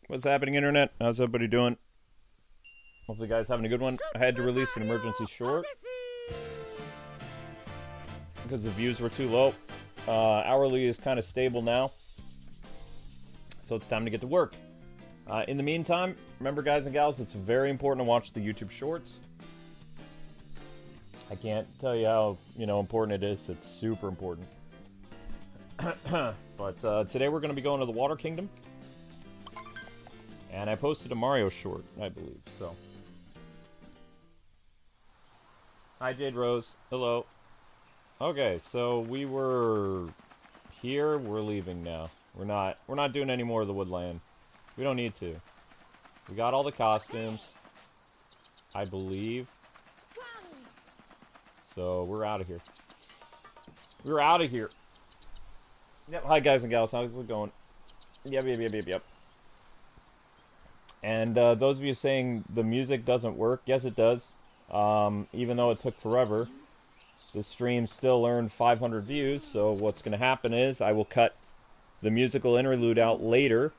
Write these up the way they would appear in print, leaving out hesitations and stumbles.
What's happening, Internet? How's everybody doing? Hopefully, you guys having a good one. I had to release an emergency short because the views were too low. Hourly is kind of stable now, so it's time to get to work. In the meantime, remember, guys and gals, it's very important to watch the YouTube Shorts. I can't tell you how important it is. It's super important. But today we're going to be going to the Water Kingdom. And I posted a Mario short, I believe, so. Hi, Jade Rose. Hello. Okay, so we were here. We're leaving now. We're not doing any more of the woodland. We don't need to. We got all the costumes, I believe. So we're out of here. We're out of here. Yep. Hi, guys and gals. How's it going? Yep. And those of you saying the music doesn't work, yes, it does. Even though it took forever, the stream still earned 500 views. So what's going to happen is I will cut the musical interlude out later,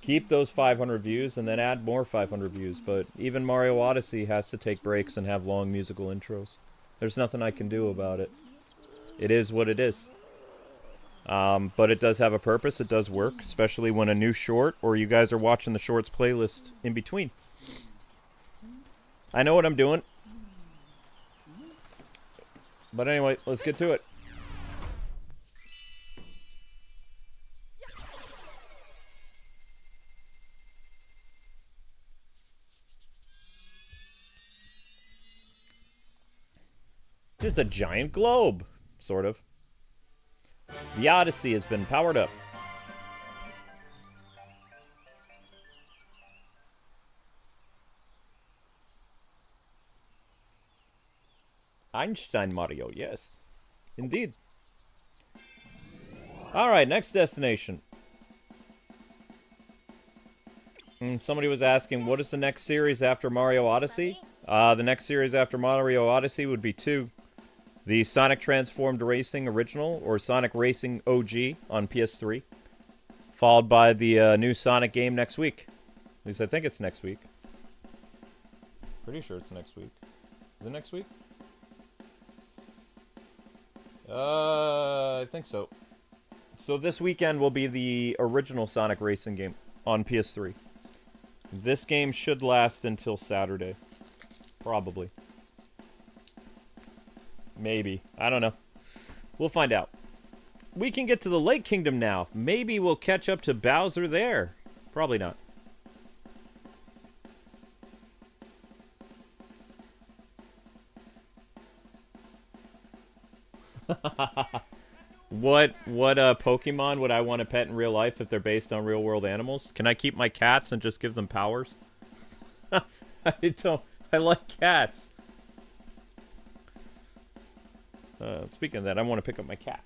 keep those 500 views, and then add more 500 views. But even Mario Odyssey has to take breaks and have long musical intros. There's nothing I can do about it. It is what it is. But it does have a purpose. It does work, especially when a new short or you guys are watching the shorts playlist in between. I know what I'm doing. But anyway, let's get to it. It's a giant globe, sort of. The Odyssey has been powered up. Einstein Mario, yes. Indeed. Alright, next destination. Somebody was asking, what is the next series after Mario Odyssey? The next series after Mario Odyssey would be 2. The Sonic Transformed Racing Original, or Sonic Racing OG on PS3. Followed by the new Sonic game next week. At least I think it's next week. Pretty sure it's next week. Is it next week? I think so. So this weekend will be the original Sonic Racing game on PS3. This game should last until Saturday. Probably. Maybe. I don't know. We'll find out. We can get to the Lake Kingdom now. Maybe we'll catch up to Bowser there. Probably not. What Pokemon would I want to pet in real life if they're based on real world animals? Can I keep my cats and just give them powers? I like cats. Speaking of that, I want to pick up my cat.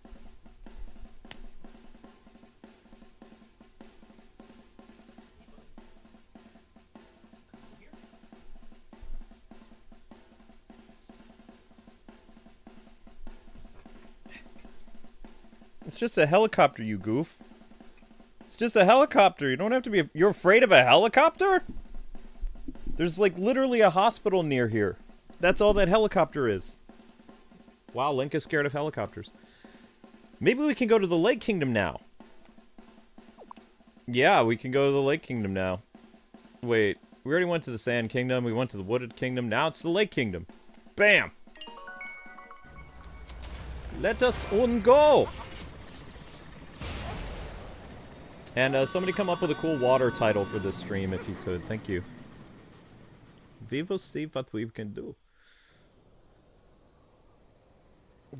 It's just a helicopter, you goof. It's just a helicopter. You don't have to be... You're afraid of a helicopter? There's, like, literally a hospital near here. That's all that helicopter is. Wow, Link is scared of helicopters. Maybe we can go to the Lake Kingdom now. Yeah, we can go to the Lake Kingdom now. Wait, we already went to the Sand Kingdom. We went to the Wooded Kingdom. Now it's the Lake Kingdom. Bam! Let us go! And somebody come up with a cool water title for this stream if you could. Thank you. We will see what we can do.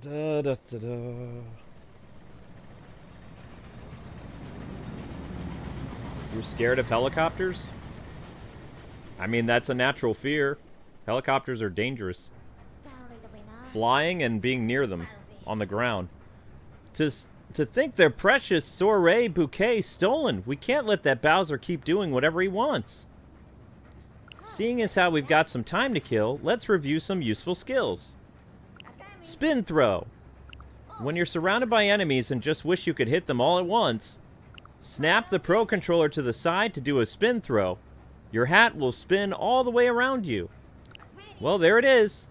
Da, da, da, da. You're scared of helicopters? I mean, that's a natural fear. Helicopters are dangerous. Flying and being near them on the ground. To think their precious soiree bouquet stolen. We can't let that Bowser keep doing whatever he wants. Seeing as how we've got some time to kill, let's review some useful skills. Spin throw. When you're surrounded by enemies and just wish you could hit them all at once, Snap the Pro Controller to the side to do a spin throw. Your hat will spin all the way around you. Well, there it is.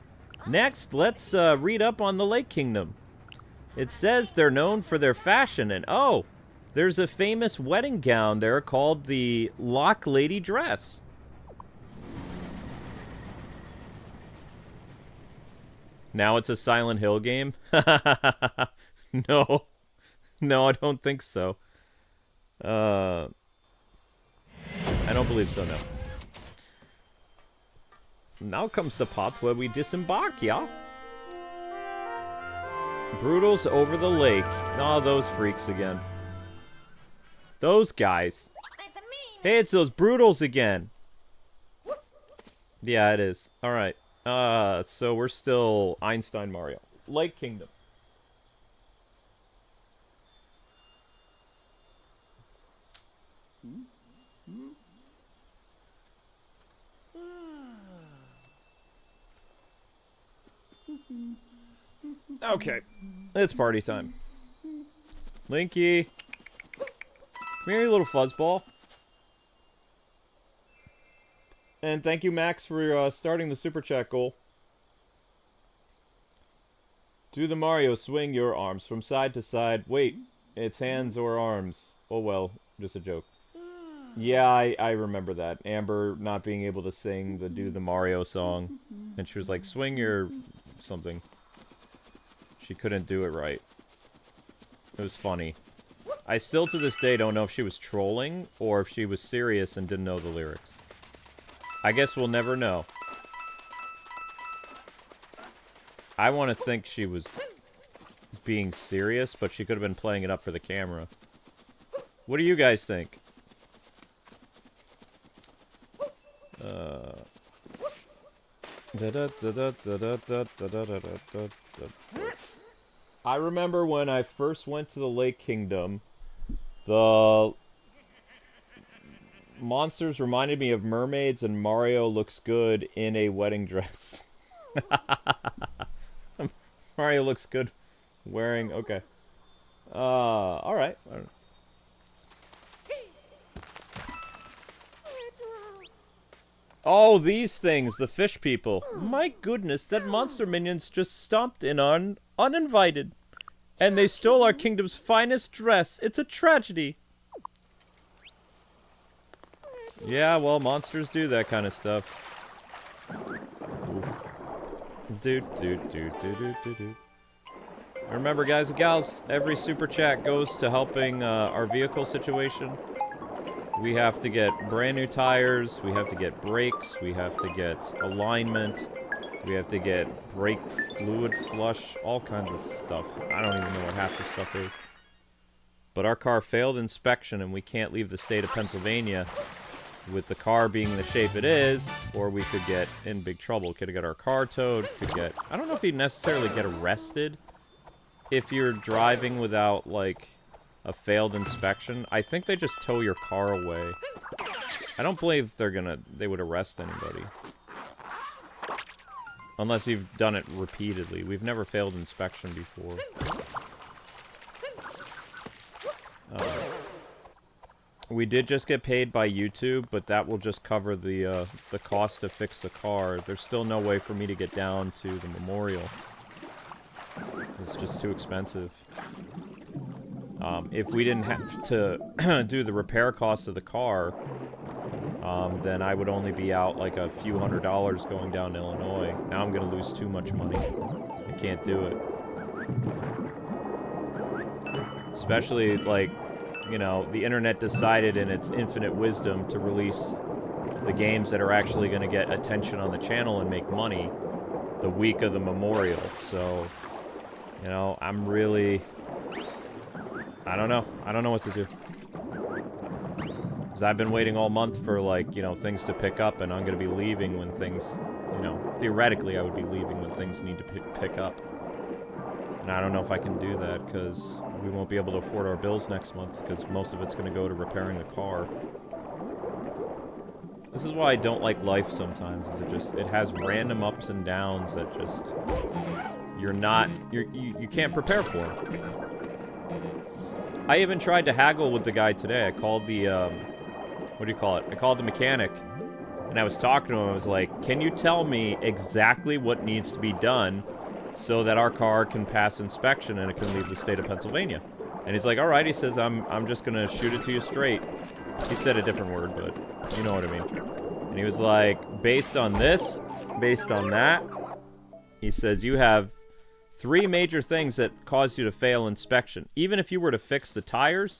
Next, let's read up on the Lake Kingdom. It says they're known for their fashion, and oh, there's a famous wedding gown there called the Lock Lady Dress. Now it's a Silent Hill game? No. No, I don't think so. I don't believe so, no. Now comes the part where we disembark, yeah? Brutals over the lake. Oh, those freaks again. Those guys. Hey, it's those Brutals again. Yeah, it is. Alright. So we're still Einstein Mario. Lake Kingdom. Okay, it's party time. Linky. Come here, you little fuzzball. And thank you, Max, for starting the Super Chat goal. Do the Mario, swing your arms from side to side. Wait, it's hands or arms. Oh well, just a joke. Yeah, I remember that. Amber not being able to sing the Do the Mario song. And she was like, swing your something. She couldn't do it right. It was funny. I still to this day don't know if she was trolling or if she was serious and didn't know the lyrics. I guess we'll never know. I want to think she was being serious, but she could have been playing it up for the camera. What do you guys think? I remember when I first went to the Lake Kingdom, the monsters reminded me of mermaids, and Mario looks good in a wedding dress. Mario looks good wearing... Okay. Alright. Oh, these things, the fish people. My goodness, that monster minions just stomped in on uninvited. And they stole our kingdom's finest dress. It's a tragedy. Yeah, well, monsters do that kind of stuff. Remember, guys and gals, every super chat goes to helping our vehicle situation. We have to get brand new tires, we have to get brakes, we have to get alignment, we have to get brake fluid flush, all kinds of stuff. I don't even know what half the stuff is. But our car failed inspection and we can't leave the state of Pennsylvania with the car being the shape it is, or we could get in big trouble. Could get our car towed, could get... I don't know if you'd necessarily get arrested if you're driving without, like, a failed inspection. I think they just tow your car away. I don't believe they would arrest anybody. Unless you've done it repeatedly. We've never failed inspection before. We did just get paid by YouTube, but that will just cover the cost to fix the car. There's still no way for me to get down to the memorial. It's just too expensive. If we didn't have to do the repair cost of the car, then I would only be out like a few $100s going down to Illinois. Now I'm going to lose too much money. I can't do it. Especially, like, you know, the internet decided in its infinite wisdom to release the games that are actually going to get attention on the channel and make money the week of the memorial. So, you know, I'm really... I don't know. I don't know what to do. Because I've been waiting all month for, like, you know, things to pick up, and I'm going to be leaving when things, you know, theoretically I would be leaving when things need to pick up. And I don't know if I can do that, because we won't be able to afford our bills next month, because most of it's going to go to repairing the car. This is why I don't like life sometimes, is it has random ups and downs that just, you can't prepare for. I even tried to haggle with the guy today. I called the, what do you call it? I called the mechanic, and I was talking to him. I was like, can you tell me exactly what needs to be done so that our car can pass inspection and it can leave the state of Pennsylvania? And he's like, all right. He says, I'm just going to shoot it to you straight. He said a different word, but you know what I mean. And he was like, based on this, based on that, he says, you have 3 major things that cause you to fail inspection. Even if you were to fix the tires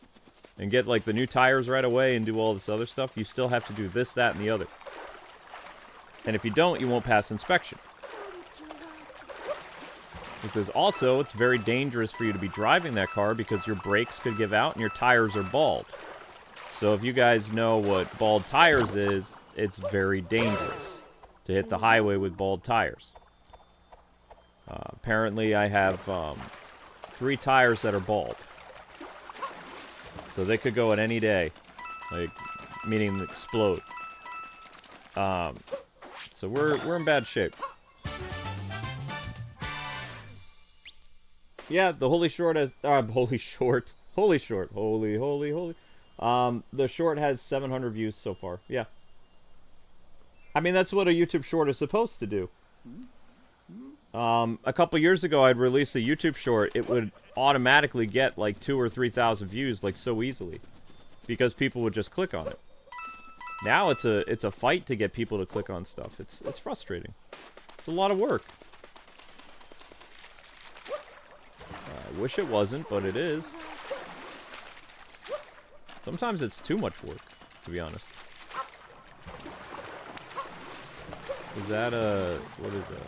and get, like, the new tires right away and do all this other stuff, you still have to do this, that, and the other. And if you don't, you won't pass inspection. He says, also, it's very dangerous for you to be driving that car because your brakes could give out and your tires are bald. So if you guys know what bald tires is, it's very dangerous to hit the highway with bald tires. Apparently, I have 3 tires that are bald. So they could go at any day. Like, meaning explode. So we're in bad shape. Yeah, the Holy Short has... Holy Short. Holy Short. Holy. The short has 700 views so far. Yeah. I mean, that's what a YouTube short is supposed to do. A couple years ago, I'd release a YouTube short. It would automatically get like 2,000 or 3,000 views, like so easily, because people would just click on it. Now it's a fight to get people to click on stuff. It's frustrating. It's a lot of work. I wish it wasn't, but it is. Sometimes it's too much work, to be honest. Is that a... what is that?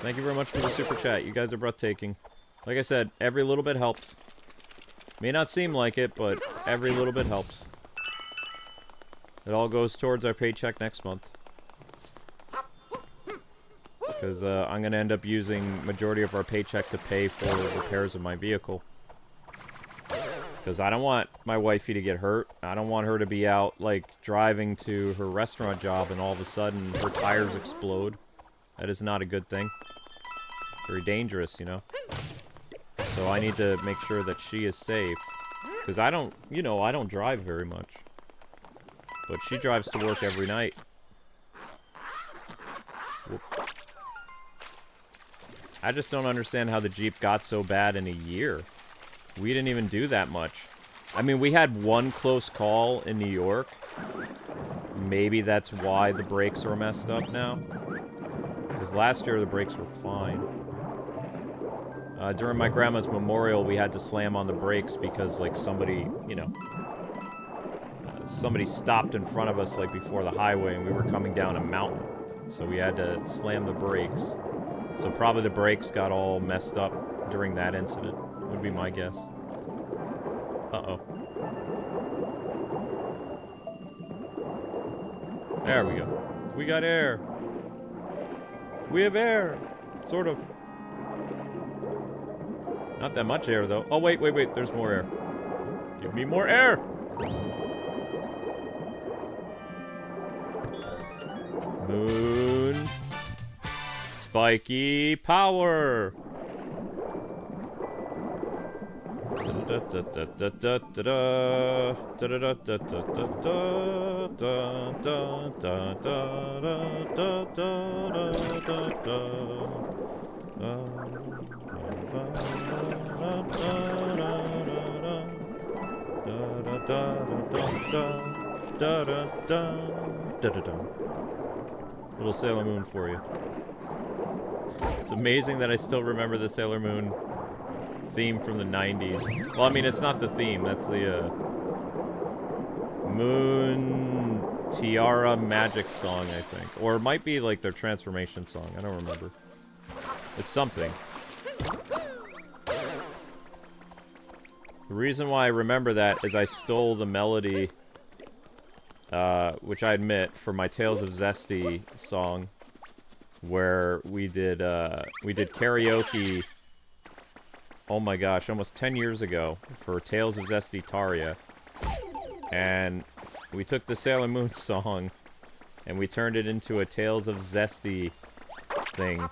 Thank you very much for the super chat. You guys are breathtaking. Like I said, every little bit helps. May not seem like it, but every little bit helps. It all goes towards our paycheck next month. Because I'm going to end up using majority of our paycheck to pay for repairs of my vehicle. Because I don't want my wifey to get hurt. I don't want her to be out, like, driving to her restaurant job and all of a sudden her tires explode. That is not a good thing. Very dangerous, you know. So I need to make sure that she is safe. Because I don't, you know, I don't drive very much. But she drives to work every night. Whoop. I just don't understand how the Jeep got so bad in a year. We didn't even do that much. I mean, we had one close call in New York. Maybe that's why the brakes are messed up now. Because last year the brakes were fine. During my grandma's memorial, we had to slam on the brakes because, like, somebody, you know... somebody stopped in front of us, like, before the highway, and we were coming down a mountain. So we had to slam the brakes. So probably the brakes got all messed up during that incident, would be my guess. Uh-oh. There we go. We got air. We have air. Sort of. Not that much air, though. Oh, wait. There's more air. Give me more air. Moon. Spiky power. Little Sailor Moon for you. It's amazing that I still remember the Sailor Moon theme from the 90s. Well, I mean, it's not the theme. That's the Moon Tiara Magic song, I think. Or it might be like their transformation song. I don't remember. It's something. The reason why I remember that is I stole the melody, which I admit, for my Tales of Zesty song, where we did karaoke, oh my gosh, almost 10 years ago, for Tales of Zesty Taria. And we took the Sailor Moon song, and we turned it into a Tales of Zesty thing.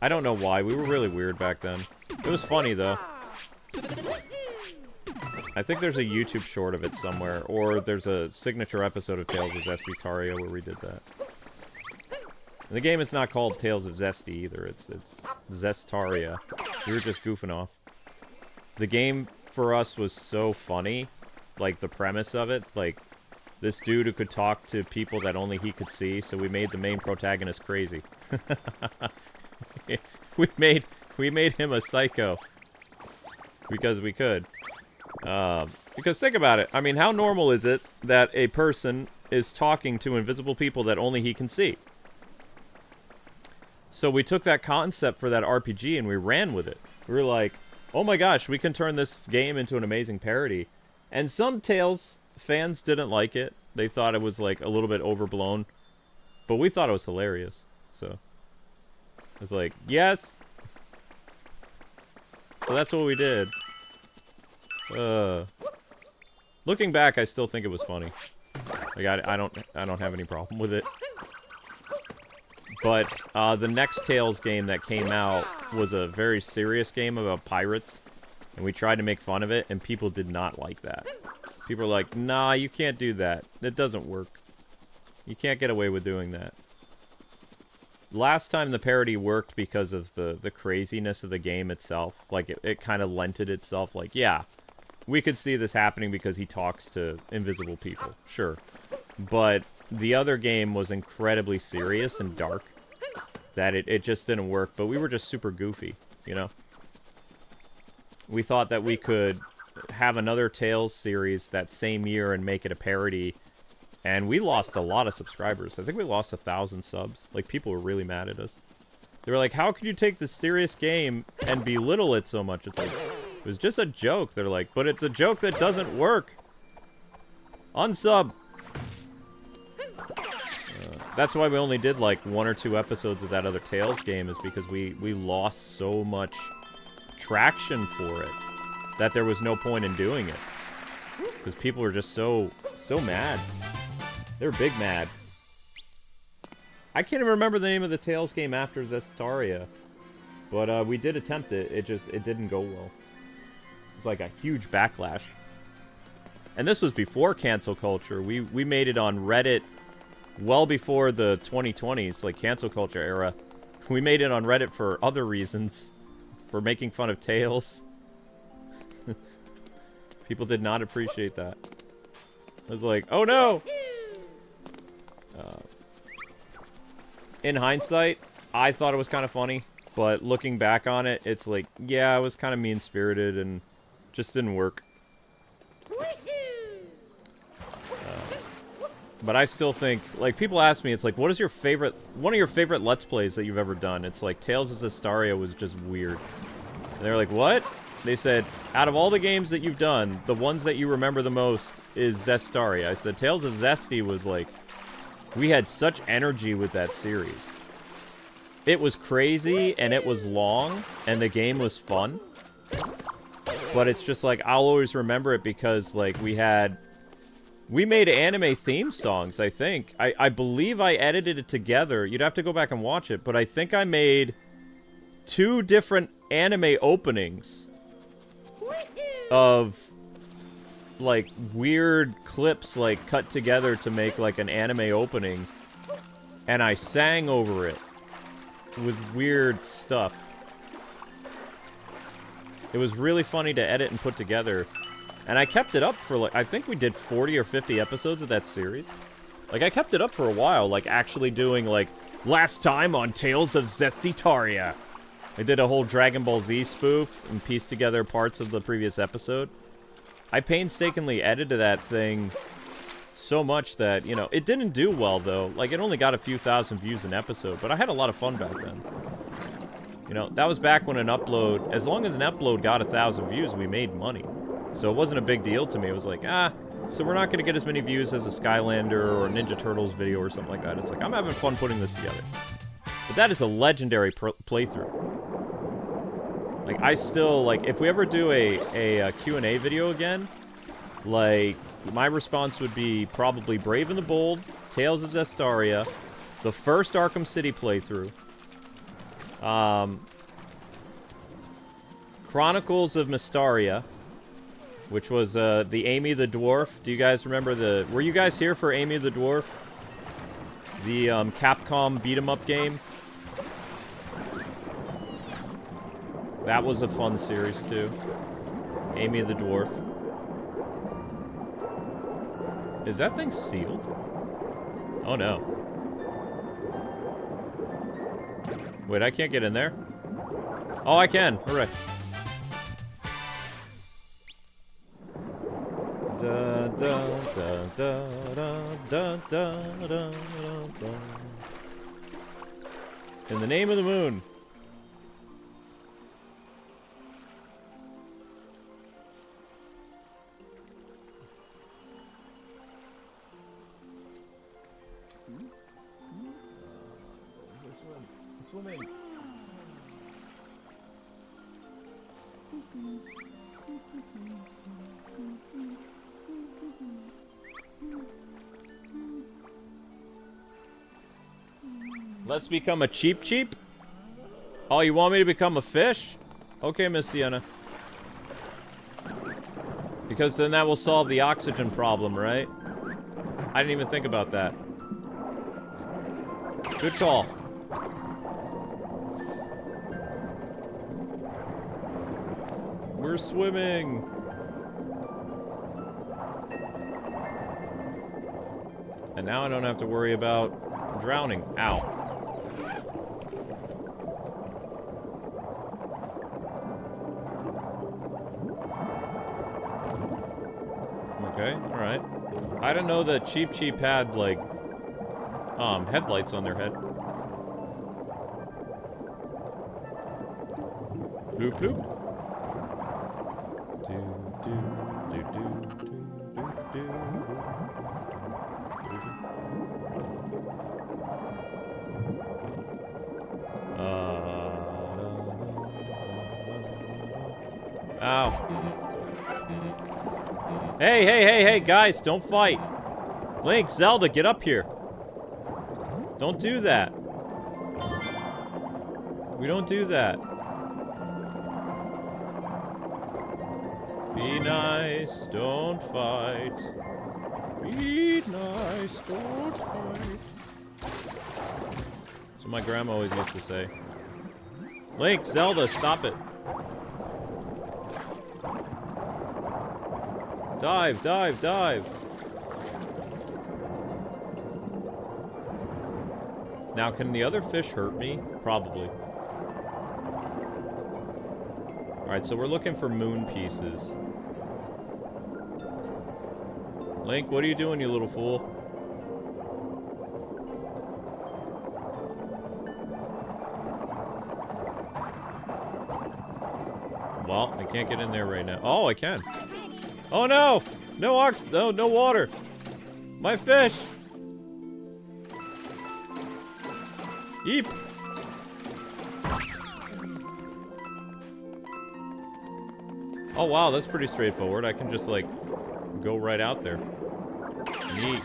I don't know why, we were really weird back then. It was funny, though. I think there's a YouTube short of it somewhere, or there's a signature episode of Tales of Zesty where we did that. And the game is not called Tales of Zesty either, it's Zestaria. We were just goofing off. The game for us was so funny, like the premise of it, like this dude who could talk to people that only he could see, so we made the main protagonist crazy. we made him a psycho because we could. Because think about it. I mean, how normal is it that a person is talking to invisible people that only he can see? So we took that concept for that RPG and we ran with it. We were like, oh my gosh, we can turn this game into an amazing parody. And some Tales fans didn't like it. They thought it was like a little bit overblown. But we thought it was hilarious. So it was like, yes. So that's what we did. Looking back, I still think it was funny. Like I don't have any problem with it. But the next Tales game that came out was a very serious game about pirates, and we tried to make fun of it, and people did not like that. People were like, "Nah, you can't do that. It doesn't work. You can't get away with doing that." Last time the parody worked because of the craziness of the game itself. Like it kind of lented itself. Like, yeah, we could see this happening because he talks to invisible people. Sure. But the other game was incredibly serious and dark. That it just didn't work. But we were just super goofy, you know? We thought that we could have another Tales series that same year and make it a parody. And we lost a lot of subscribers. I think we lost 1,000 subs. Like, people were really mad at us. They were like, how could you take this serious game and belittle it so much? It's like, it was just a joke. They're like, but it's a joke that doesn't work. Unsub. That's why we only did like 1 or 2 episodes of that other Tales game, is because we lost so much traction for it that there was no point in doing it. Because people were just so mad. They were big mad. I can't even remember the name of the Tales game after Zestaria. But we did attempt it. It didn't go well. It was like a huge backlash. And this was before cancel culture. We made it on Reddit well before the 2020s, like cancel culture era. We made it on Reddit for other reasons. For making fun of Tales. People did not appreciate that. I was like, oh no! In hindsight, I thought it was kind of funny, but looking back on it, it's like, yeah, it was kind of mean-spirited and just didn't work. But I still think, like, people ask me, it's like, what is your favorite, one of your favorite Let's Plays that you've ever done? It's like, Tales of Zestaria was just weird. And they're like, what? They said, out of all the games that you've done, the ones that you remember the most is Zestaria. I said, Tales of Zesty was like, we had such energy with that series. It was crazy, and it was long, and the game was fun. But it's just like, I'll always remember it because, like, we made anime theme songs, I think. I believe I edited it together. You'd have to go back and watch it, but I think I made 2 different anime openings of like weird clips like cut together to make like an anime opening, and I sang over it with weird stuff. It was really funny to edit and put together, and I kept it up for like, I think we did 40 or 50 episodes of that series. Like, I kept it up for a while, like actually doing like last time on Tales of Zestitaria. I did a whole Dragon Ball Z spoof and pieced together parts of the previous episode. I painstakingly edited that thing so much that, you know, it didn't do well, though. Like, it only got a few thousand views an episode, but I had a lot of fun back then. You know, that was back when an upload, as long as an upload got 1,000 views, we made money. So it wasn't a big deal to me. It was like, so we're not going to get as many views as a Skylander or a Ninja Turtles video or something like that. It's like, I'm having fun putting this together. But that is a legendary playthrough. Like, I still, like, if we ever do a Q&A video again, like, my response would be probably Brave and the Bold, Tales of Zestaria, the first Arkham City playthrough, Chronicles of Mystaria, which was the Amy the Dwarf. Do you guys remember the... Were you guys here for Amy the Dwarf? The Capcom beat-em-up game? That was a fun series, too. Amy the Dwarf. Is that thing sealed? Oh, no. Wait, I can't get in there? Oh, I can. Hooray. Da, da, da, da, da, da, da, da, da. In the name of the moon. Swimming. Let's become a cheap cheap? Oh, you want me to become a fish? Okay, Miss Deanna. Because then that will solve the oxygen problem, right? I didn't even think about that. Good call. We're swimming. And now I don't have to worry about drowning. Ow. Okay, alright. I didn't know that Cheap Cheap had, like, headlights on their head. Bloop bloop. Ow. Hey, hey, hey, hey, guys, don't fight. Link, Zelda, get up here. Don't do that. We don't do that. Be nice, don't fight. Be nice, don't fight. That's what my grandma always used to say. Link, Zelda, stop it. Dive, dive, dive. Now, can the other fish hurt me? Probably. Alright, so we're looking for moon pieces. Link, what are you doing, you little fool? Well, I can't get in there right now. Oh, I can. Oh no! No water! My fish! Eep! Oh wow, that's pretty straightforward. I can just, like, go right out there. Neat.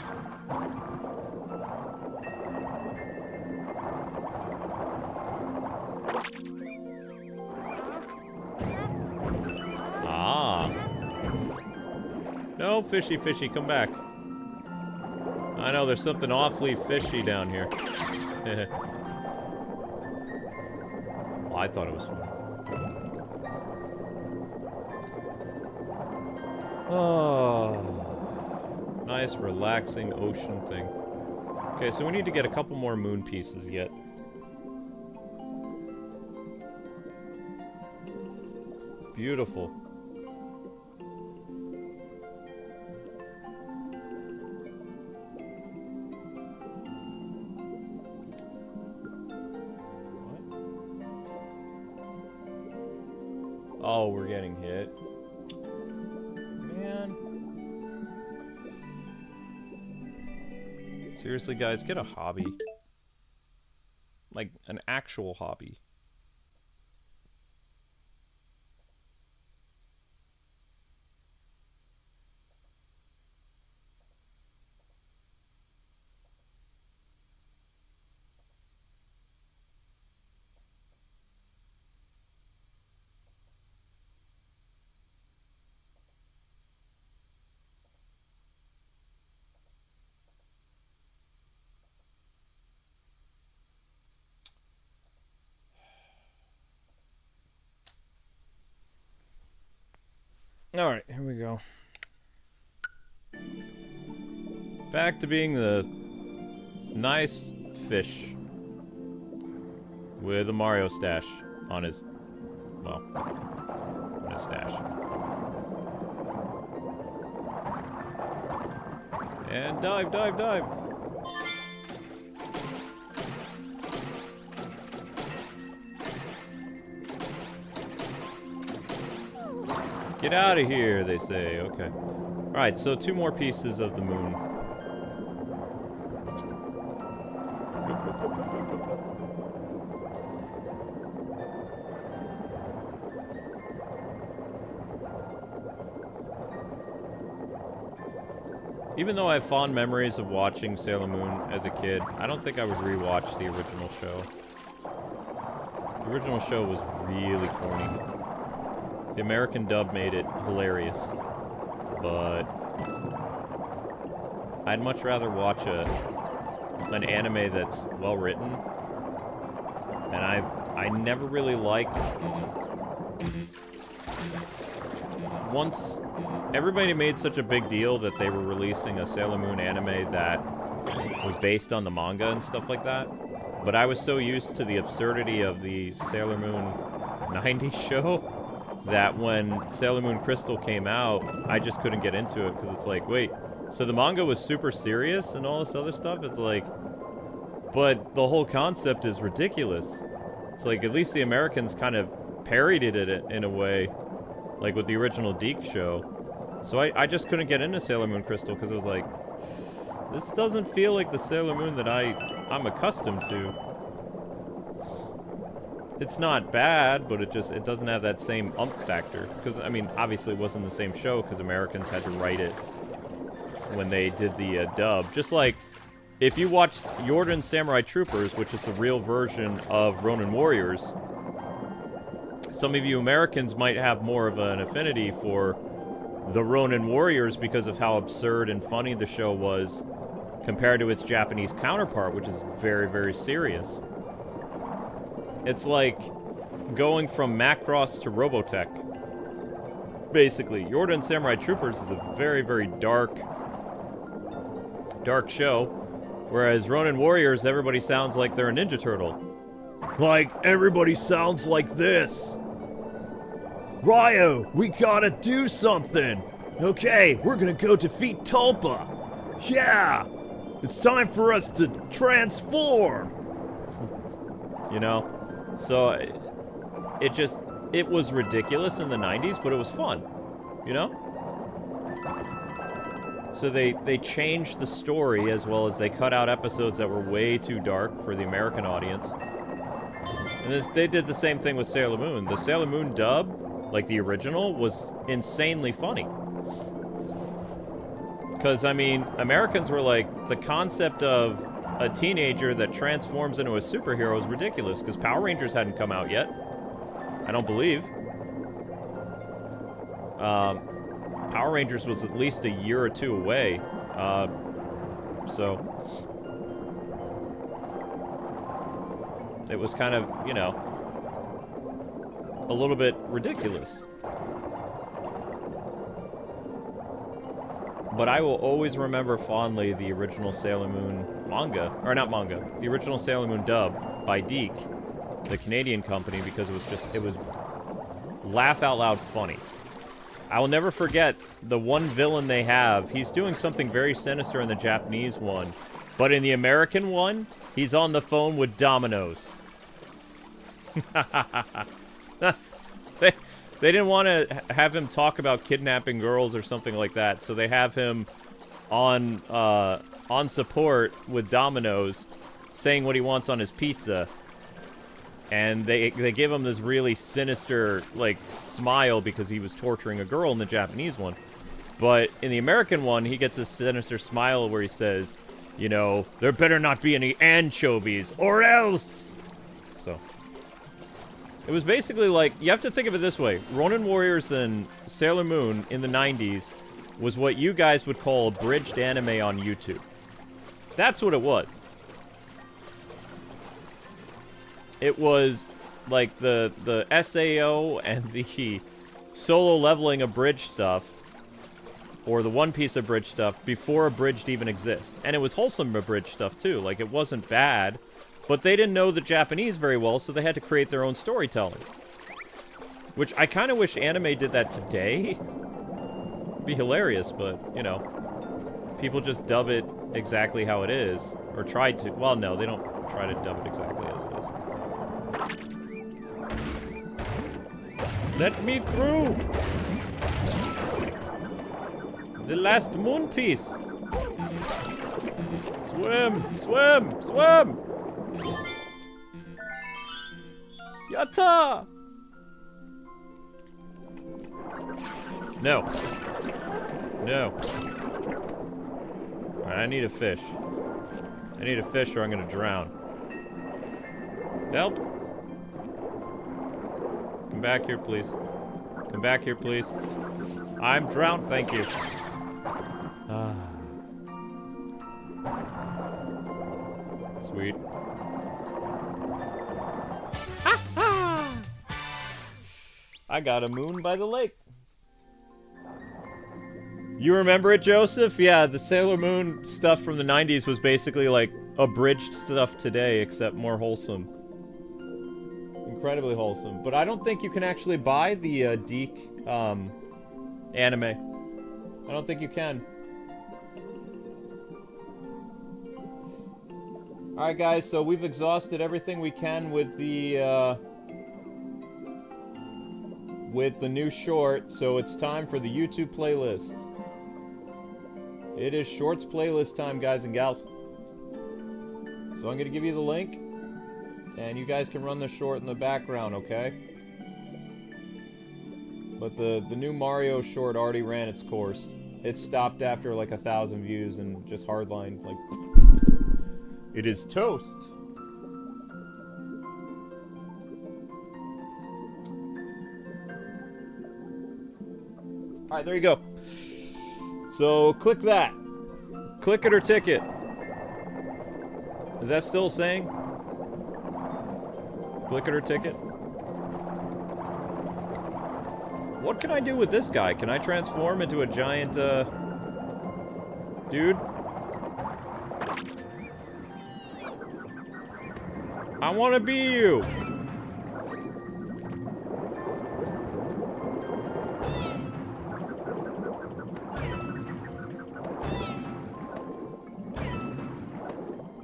Ah. No, fishy, fishy, come back. I know, there's something awfully fishy down here. Well, I thought it was fun. Oh, nice, relaxing ocean thing. Okay, so we need to get a couple more moon pieces yet. Beautiful. Oh, we're getting hit. Man. Seriously, guys, get a hobby. Like, an actual hobby. Alright, here we go. Back to being the nice fish with a Mario stash on his, well, on his stash. And dive, dive, dive! Get out of here, they say. Okay. Alright, so 2 more pieces of the moon. Even though I have fond memories of watching Sailor Moon as a kid, I don't think I would rewatch the original show. The original show was really corny. The American dub made it hilarious, but I'd much rather watch an anime that's well written. And I never really liked. Once everybody made such a big deal that they were releasing a Sailor Moon anime that was based on the manga and stuff like that, but I was so used to the absurdity of the Sailor Moon 90s show that when Sailor Moon Crystal came out, I just couldn't get into it, because it's like, wait, so the manga was super serious and all this other stuff? It's like, but the whole concept is ridiculous. It's like, at least the Americans kind of parodied it in a way, like with the original Deke show. So I just couldn't get into Sailor Moon Crystal, because it was like, this doesn't feel like the Sailor Moon that I'm accustomed to. It's not bad, but it doesn't have that same factor. Because, I mean, obviously it wasn't the same show, because Americans had to write it when they did the dub. Just like, if you watch Jordan Samurai Troopers, which is the real version of Ronin Warriors, some of you Americans might have more of an affinity for the Ronin Warriors because of how absurd and funny the show was compared to its Japanese counterpart, which is very, very serious. It's like going from Macross to Robotech. Basically, Jordan Samurai Troopers is a very, very dark show, whereas Ronin Warriors, everybody sounds like they're a Ninja Turtle. Like, everybody sounds like this. Ryo, we gotta do something. Okay, we're gonna go defeat Tulpa. Yeah, it's time for us to transform. You know? So, it was ridiculous in the 90s, but it was fun, you know? So they changed the story, as well as they cut out episodes that were way too dark for the American audience. And they did the same thing with Sailor Moon. The Sailor Moon dub, like the original, was insanely funny. Because, I mean, Americans were like, the concept of a teenager that transforms into a superhero is ridiculous, because Power Rangers hadn't come out yet. I don't believe. Power Rangers was at least a year or 2 away. So it was kind of, you know, a little bit ridiculous. But I will always remember fondly the original Sailor Moon manga, or not manga, the original Sailor Moon dub by Deke, the Canadian company, because it was laugh out loud funny. I will never forget the one villain they have. He's doing something very sinister in the Japanese one, but in the American one, he's on the phone with Domino's. They didn't want to have him talk about kidnapping girls or something like that, so they have him on support with Domino's, saying what he wants on his pizza, and they give him this really sinister, like, smile because he was torturing a girl in the Japanese one. But in the American one, he gets a sinister smile where he says, you know, there better not be any anchovies, or else! So it was basically like, you have to think of it this way. Ronin Warriors and Sailor Moon in the 90s was what you guys would call abridged anime on YouTube. That's what it was. It was like the SAO and solo leveling a bridge stuff, or the One Piece abridged stuff, before abridged even exists. And it was wholesome abridged stuff, too. Like, it wasn't bad, but they didn't know the Japanese very well, so they had to create their own storytelling. Which I kind of wish anime did that today. It'd be hilarious, but, you know, people just dub it exactly how it is, or try to. Well, no, they don't try to dub it exactly as it is. Let me through! The last moon piece! Swim! Swim! Swim! Yatta! No. No. Alright, I need a fish. I need a fish or I'm gonna drown. Help! Come back here, please. Come back here, please. I'm drowned, thank you. Ah. Sweet. Ha ha! I got a moon by the lake. You remember it, Joseph? Yeah, the Sailor Moon stuff from the 90s was basically like abridged stuff today, except more wholesome. Incredibly wholesome. But I don't think you can actually buy the DK anime. I don't think you can. Alright guys, so we've exhausted everything we can with the new short, so it's time for the YouTube playlist. It is Shorts playlist time, guys and gals. So I'm gonna give you the link, and you guys can run the short in the background, okay? But the new Mario short already ran its course. It stopped after like 1,000 views and just hardlined, like... It is toast! Alright, there you go. So, click that. Click it or ticket. Is that still saying? Click it or ticket? What can I do with this guy? Can I transform into a giant, dude? I want to be you!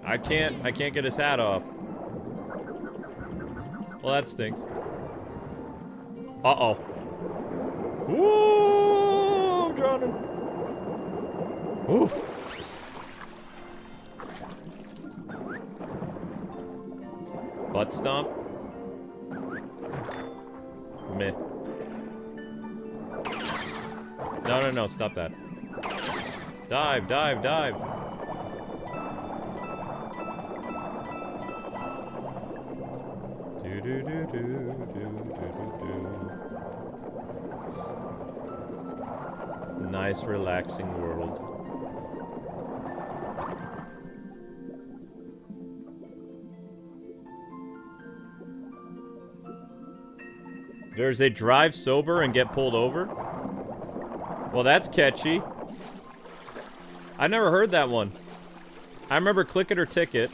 I can't get his hat off. Well, that stinks. Uh-oh. Ooh, I'm drowning. Ooh. Butt stomp. Meh. No, stop that. Dive, dive, dive. Nice, relaxing world. There's a drive sober and get pulled over? Well, that's catchy. I never heard that one. I remember click it or ticket.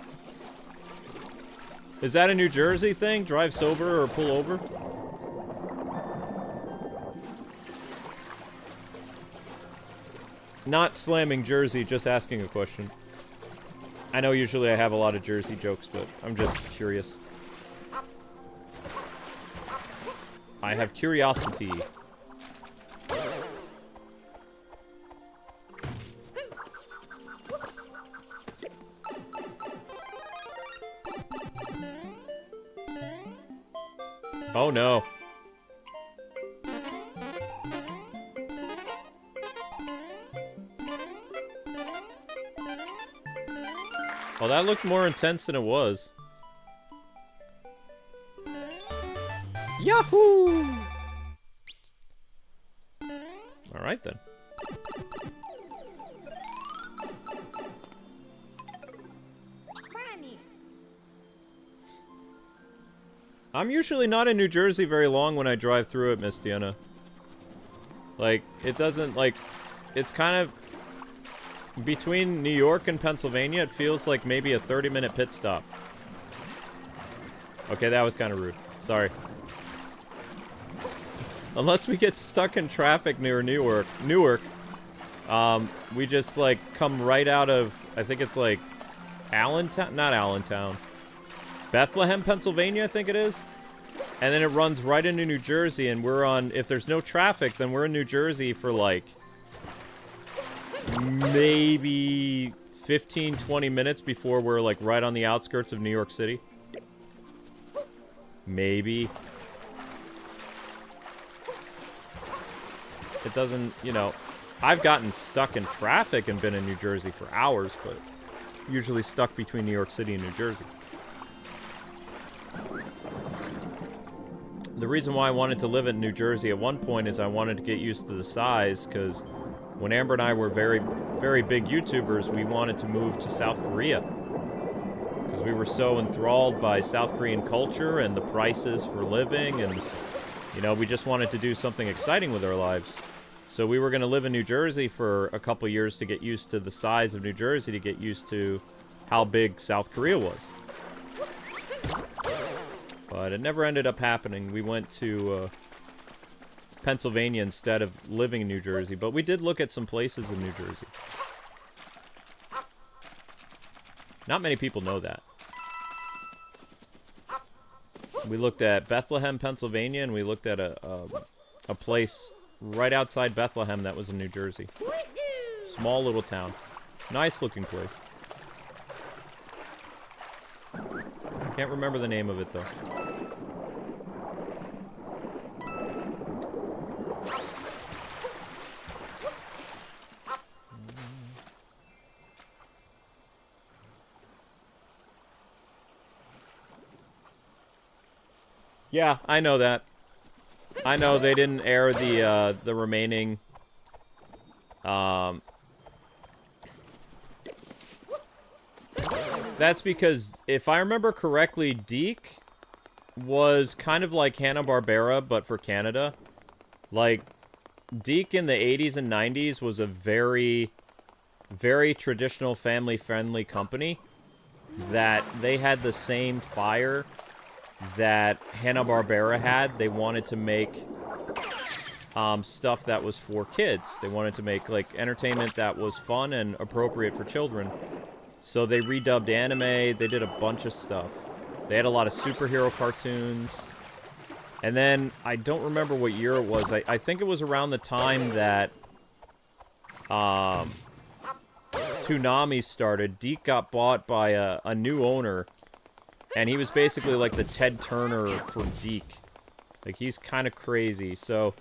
Is that a New Jersey thing? Drive sober or pull over? Not slamming Jersey, just asking a question. I know usually I have a lot of Jersey jokes, but I'm just curious. I have curiosity. Oh no. Oh, that looked more intense than it was. Yahoo! Alright then. I'm usually not in New Jersey very long when I drive through it, Miss Deanna. Like, it doesn't, like, it's kind of between New York and Pennsylvania, it feels like maybe a 30-minute pit stop. Okay, that was kind of rude. Sorry. Unless we get stuck in traffic near Newark, we just, like, come right out of, I think it's, like, Allentown? Not Allentown. Bethlehem, Pennsylvania, I think it is. And then it runs right into New Jersey, and we're on, if there's no traffic, then we're in New Jersey for, like, maybe 15, 20 minutes before we're, like, right on the outskirts of New York City. Maybe. It doesn't, you know, I've gotten stuck in traffic and been in New Jersey for hours, but usually stuck between New York City and New Jersey. The reason why I wanted to live in New Jersey at one point is I wanted to get used to the size, because when Amber and I were very, very big YouTubers, we wanted to move to South Korea. Because we were so enthralled by South Korean culture and the prices for living, and, you know, we just wanted to do something exciting with our lives. So we were going to live in New Jersey for a couple years to get used to the size of New Jersey, to get used to how big South Korea was. But it never ended up happening. We went to Pennsylvania instead of living in New Jersey. But we did look at some places in New Jersey. Not many people know that. We looked at Bethlehem, Pennsylvania, and we looked at a place right outside Bethlehem that was in New Jersey. Small little town. Nice looking place. Can't remember the name of it, though. Yeah, I know that. I know they didn't air the remaining that's because, if I remember correctly, Deke was kind of like Hanna-Barbera, but for Canada. Like, Deke in the 80s and 90s was a very, very traditional family-friendly company that they had the same fire that Hanna-Barbera had. They wanted to make stuff that was for kids. They wanted to make, like, entertainment that was fun and appropriate for children. So they redubbed anime. They did a bunch of stuff. They had a lot of superhero cartoons. And then, I don't remember what year it was. I think it was around the time that Toonami started. Deke got bought by a new owner. And he was basically like the Ted Turner for Deke. Like, he's kind of crazy. So,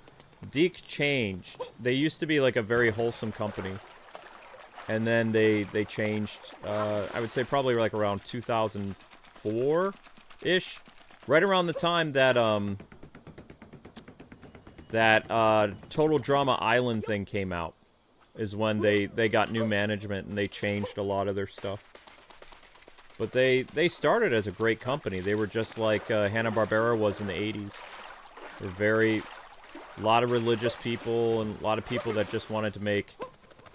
Deke changed. They used to be like a very wholesome company. And then they changed, I would say probably like around 2004-ish. Right around the time that, Total Drama Island thing came out. Is when they got new management and they changed a lot of their stuff. But they started as a great company. They were just like Hanna-Barbera was in the 80s. They're a lot of religious people and a lot of people that just wanted to make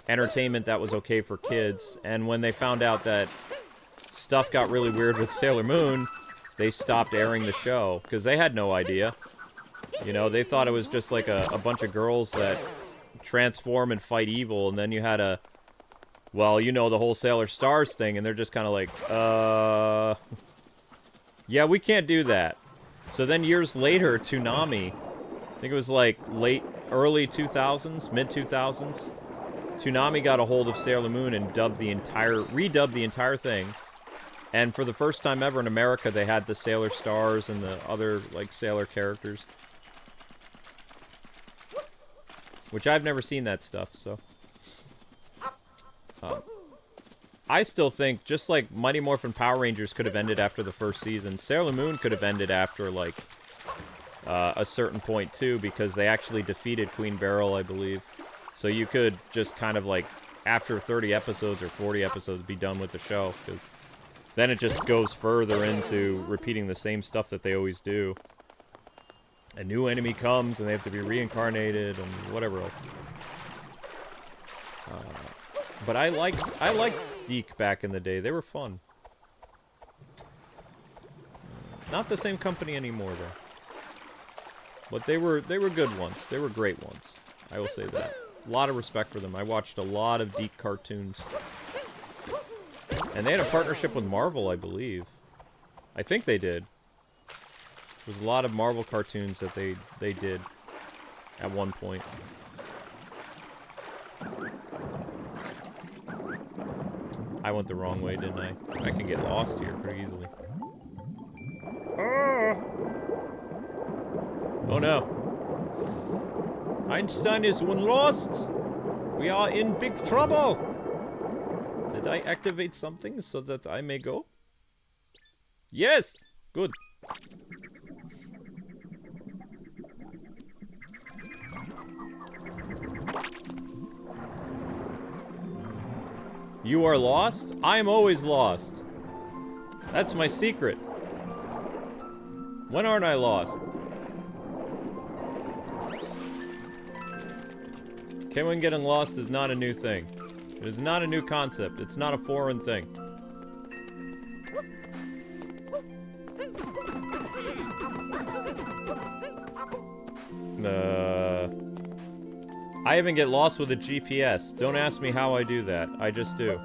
entertainment that was okay for kids. And when they found out that stuff got really weird with Sailor Moon, they stopped airing the show because they had no idea. You know, they thought it was just like a bunch of girls that transform and fight evil, and then you had well, you know, the whole Sailor Stars thing, and they're just kind of like, yeah, we can't do that. So then years later, Toonami, I think it was like early 2000s, mid-2000s, Toonami got a hold of Sailor Moon and redubbed the entire thing. And for the first time ever in America, they had the Sailor Stars and the other, like, Sailor characters. Which I've never seen that stuff, so. I still think, just like Mighty Morphin Power Rangers could have ended after the first season, Sailor Moon could have ended after, like, a certain point, too, because they actually defeated Queen Beryl, I believe. So you could just kind of, like, after 30 episodes or 40 episodes, be done with the show, because then it just goes further into repeating the same stuff that they always do. a new enemy comes and they have to be reincarnated and whatever else. But I liked Deke back in the day. They were fun. Not the same company anymore though. But they were good ones. They were great ones. I will say that. A lot of respect for them. I watched a lot of Deke cartoons. And they had a partnership with Marvel, I believe. I think they did. There's a lot of Marvel cartoons that they did at one point. I went the wrong way, didn't I? I can get lost here pretty easily. Oh no. Einstein is one lost. We are in big trouble. Did I activate something so that I may go? Yes! Good. You are lost? I'm always lost. That's my secret. When aren't I lost? When getting lost is not a new thing. It is not a new concept. It's not a foreign thing. I even get lost with a GPS. Don't ask me how I do that. I just do.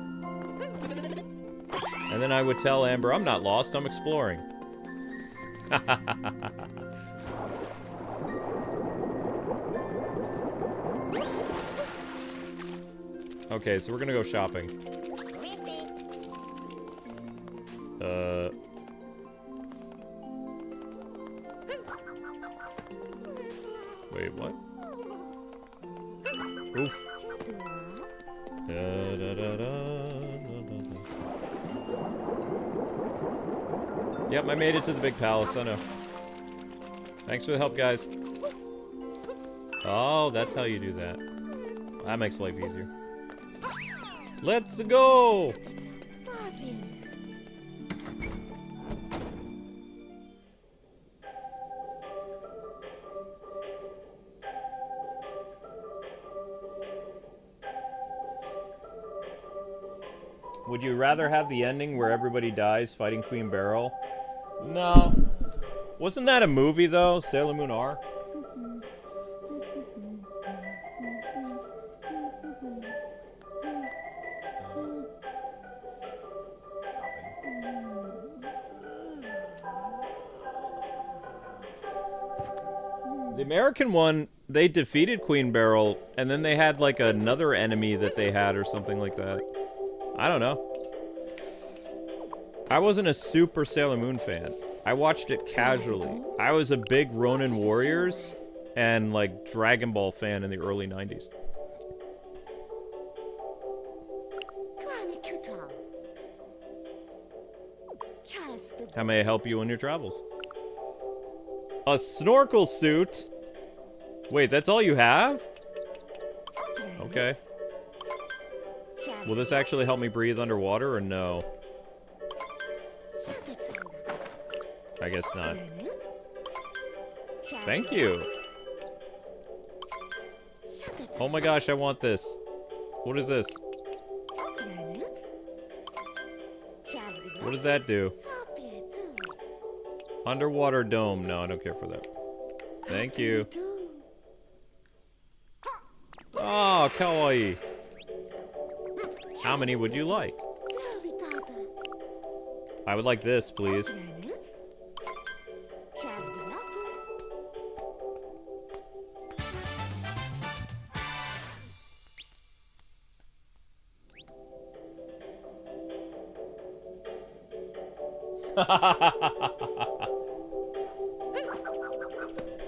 And then I would tell Amber, I'm not lost, I'm exploring. Okay, so we're gonna go shopping. Wait, what? Oof. Yep, I made it to the big palace, I know. Thanks for the help, guys. Oh, that's how you do that. That makes life easier. Let's go! Would you rather have the ending where everybody dies fighting Queen Beryl? No. Wasn't that a movie, though? Sailor Moon R? The American one, they defeated Queen Beryl, and then they had, like, another enemy that they had or something like that. I don't know. I wasn't a super Sailor Moon fan. I watched it casually. I was a big Ronin Warriors and, like, Dragon Ball fan in the early 90s. How may I help you on your travels? A snorkel suit? Wait, that's all you have? Okay. Will this actually help me breathe underwater or no? I guess not. Thank you. Oh my gosh, I want this. What is this? What does that do? Underwater dome. No, I don't care for that. Thank you. Oh, kawaii. How many would you like? I would like this, please.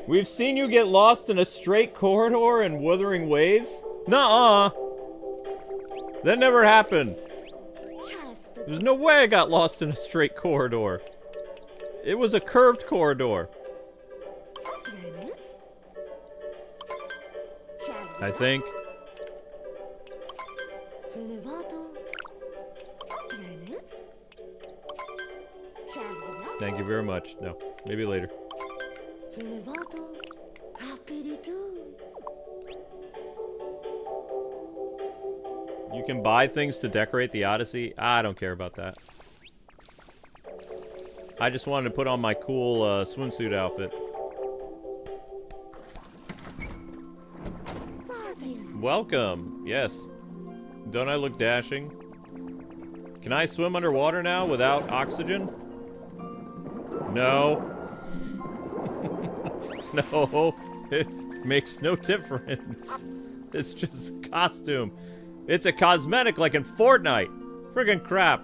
We've seen you get lost in a straight corridor and wuthering waves? Nuh-uh. That never happened. There's no way I got lost in a straight corridor. It was a curved corridor. I think. Thank you very much. No, maybe later. You can buy things to decorate the Odyssey. I don't care about that. I just wanted to put on my cool swimsuit outfit. Welcome. Yes. Don't I look dashing? Can I swim underwater now without oxygen? No. No. It makes no difference. It's just costume. It's a cosmetic like in Fortnite. Friggin' crap.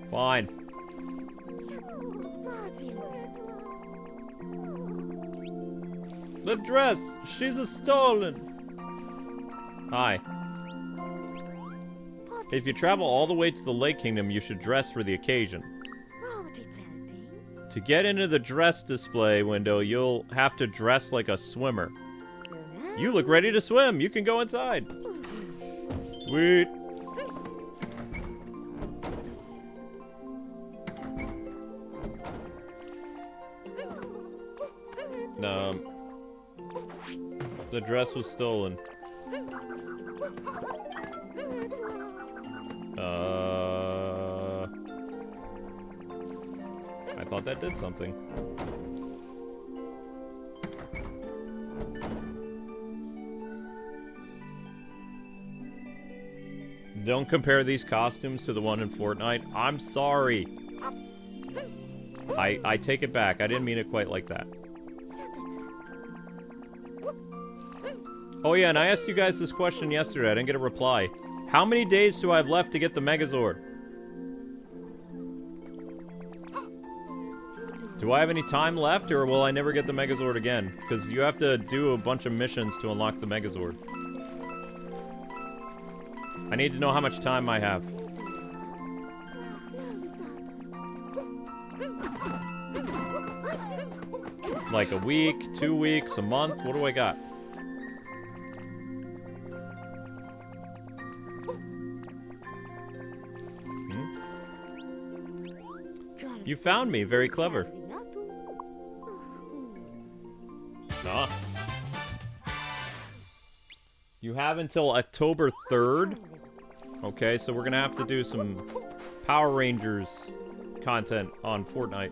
Fine. The dress! She's a stolen! Hi. If you travel all the way to the Lake Kingdom, you should dress for the occasion. To get into the dress display window, you'll have to dress like a swimmer. You look ready to swim! You can go inside! Sweet! The dress was stolen. I thought that did something. Don't compare these costumes to the one in Fortnite. I'm sorry. I take it back. I didn't mean it quite like that. Oh yeah, and I asked you guys this question yesterday. I didn't get a reply. How many days do I have left to get the Megazord? Do I have any time left, or will I never get the Megazord again? Because you have to do a bunch of missions to unlock the Megazord. I need to know how much time I have. Like a week, 2 weeks, a month? What do I got? You found me. Very clever. Ah. You have until October 3rd. Okay, so we're gonna have to do some Power Rangers content on Fortnite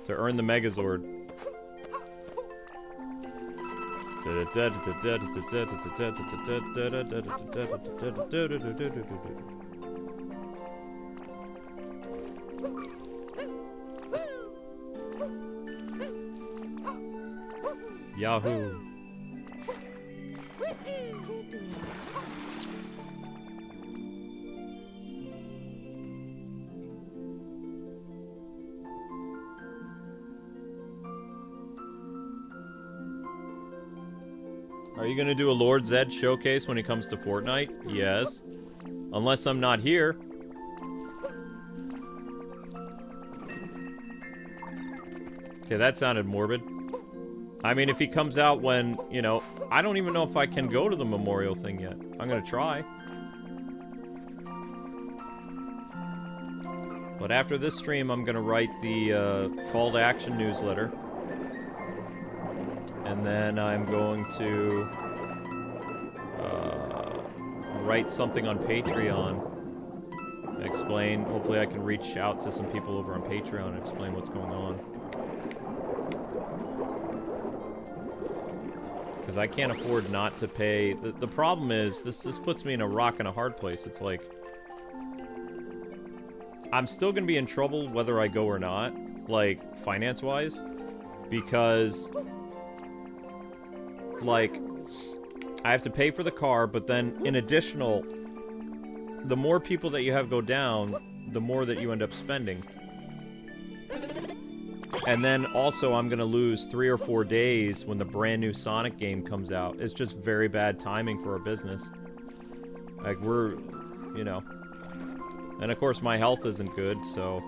to earn the Megazord. Yahoo! Are you gonna do a Lord Zed showcase when it comes to Fortnite? Yes. Unless I'm not here. Okay, that sounded morbid. I mean, if he comes out when, you know, I don't even know if I can go to the memorial thing yet. I'm gonna try. But after this stream, I'm gonna write the call to action newsletter. And then I'm going to write something on Patreon. Explain, hopefully I can reach out to some people over on Patreon and explain what's going on. Because I can't afford not to pay. The problem is, this puts me in a rock and a hard place. It's like, I'm still going to be in trouble whether I go or not, like, finance-wise, because, like, I have to pay for the car, but then, in additional, the more people that you have go down, the more that you end up spending. And then, also, I'm going to lose 3 or 4 days when the brand new Sonic game comes out. It's just very bad timing for our business. Like, we're, you know... And of course, my health isn't good, so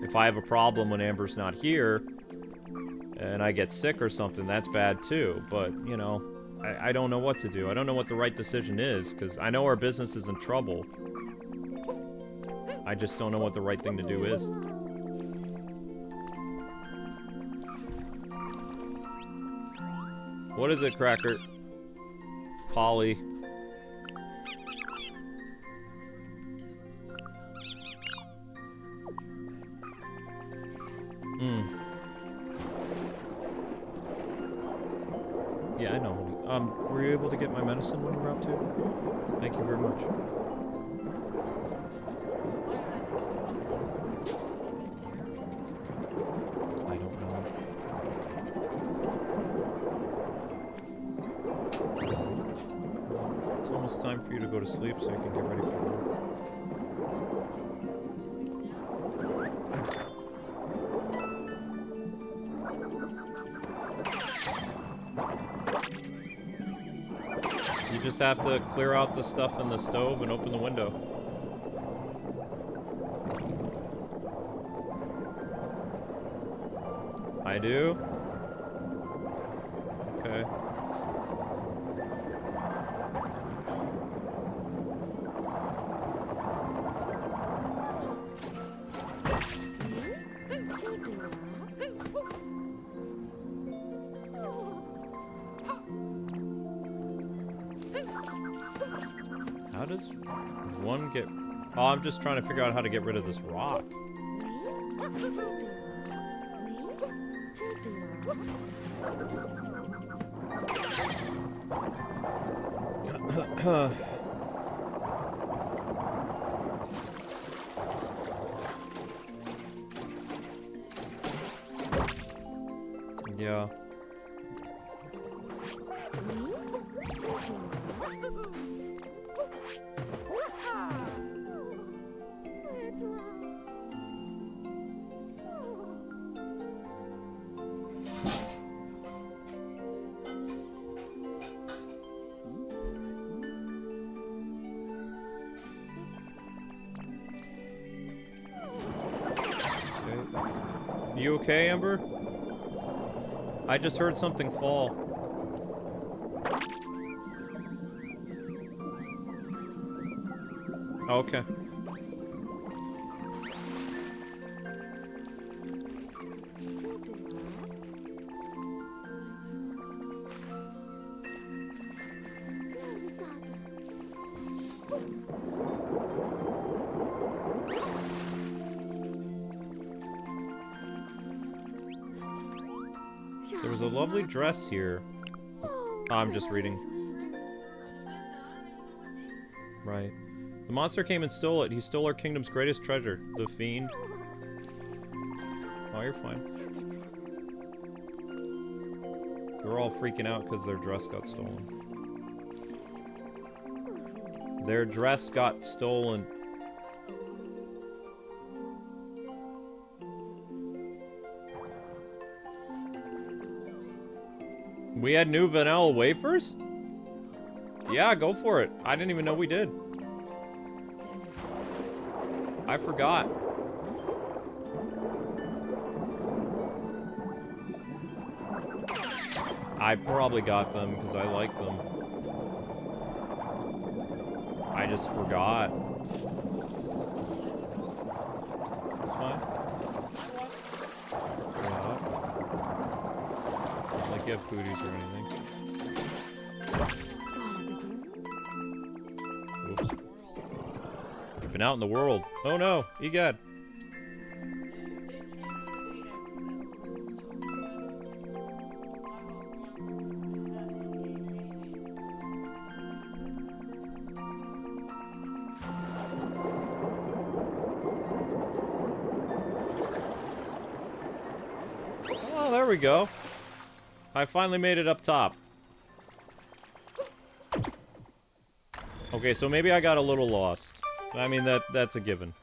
if I have a problem when Amber's not here, and I get sick or something, that's bad too. But, you know, I don't know what to do. I don't know what the right decision is, because I know our business is in trouble. I just don't know what the right thing to do is. What is it, Cracker? Polly. Yeah, I know. Were you able to get my medicine when you were out too? Thank you very much. I don't know. It's almost time for you to go to sleep so you can get ready for work. You just have to clear out the stuff in the stove and open the window. I do? Okay. How does one get... Oh, I'm just trying to figure out how to get rid of this rock. Yeah. You okay, Amber? I just heard something fall. Okay. There was a lovely dress here. Oh, I'm just reading. Right. The monster came and stole it. He stole our kingdom's greatest treasure. The fiend. Oh, you're fine. They're all freaking out because their dress got stolen. Their dress got stolen. We had new vanilla wafers? Yeah, go for it. I didn't even know we did. I forgot. I probably got them because I like them. I just forgot. It's fine. Yeah. It's not like you have foodies or anything. Oops. You've been out in the world. Oh no, egad. Oh, there we go. I finally made it up top. Okay, so maybe I got a little lost. I mean, that's a given.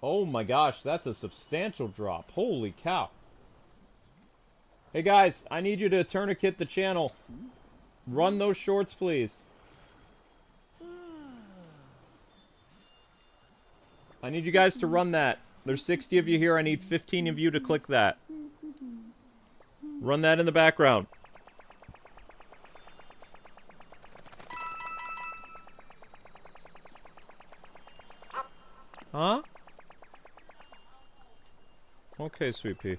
Oh my gosh, that's a substantial drop. Holy cow. Hey guys, I need you to tourniquet the channel. Run those shorts, please. I need you guys to run that. There's 60 of you here. I need 15 of you to click that. Run that in the background. Huh? Okay, Sweet Pea.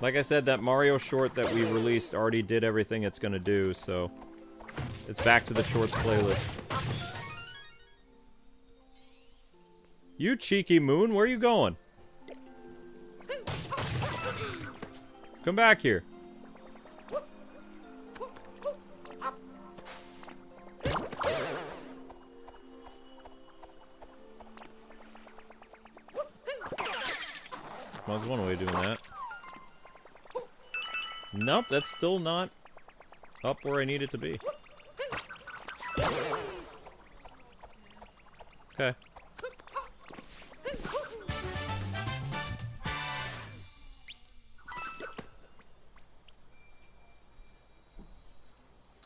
Like I said, that Mario short that we released already did everything it's gonna do, so it's back to the shorts playlist. You cheeky moon, where are you going? Come back here. Well, there's one way of doing that. Nope, that's still not up where I need it to be. Okay.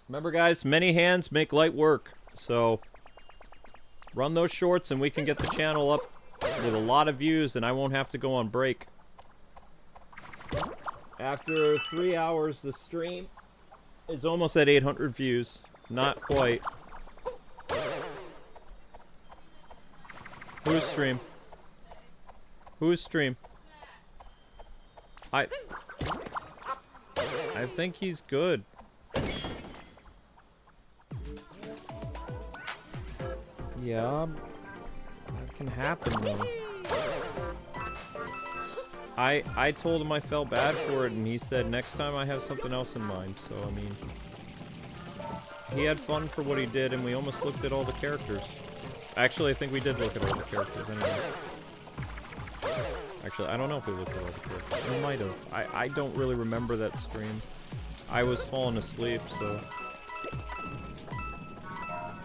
Remember, guys, many hands make light work. So, run those shorts and we can get the channel up with a lot of views and I won't have to go on break. After 3 hours, the stream is almost at 800 views. Not quite. Whose stream? Whose stream? I think he's good. Yeah, that can happen though. I told him I felt bad for it, and he said next time I have something else in mind. So, I mean, he had fun for what he did, and we almost looked at all the characters. Actually, I think we did look at all the characters anyway. Actually, I don't know if we looked at all the characters. We might have. I don't really remember that stream. I was falling asleep, so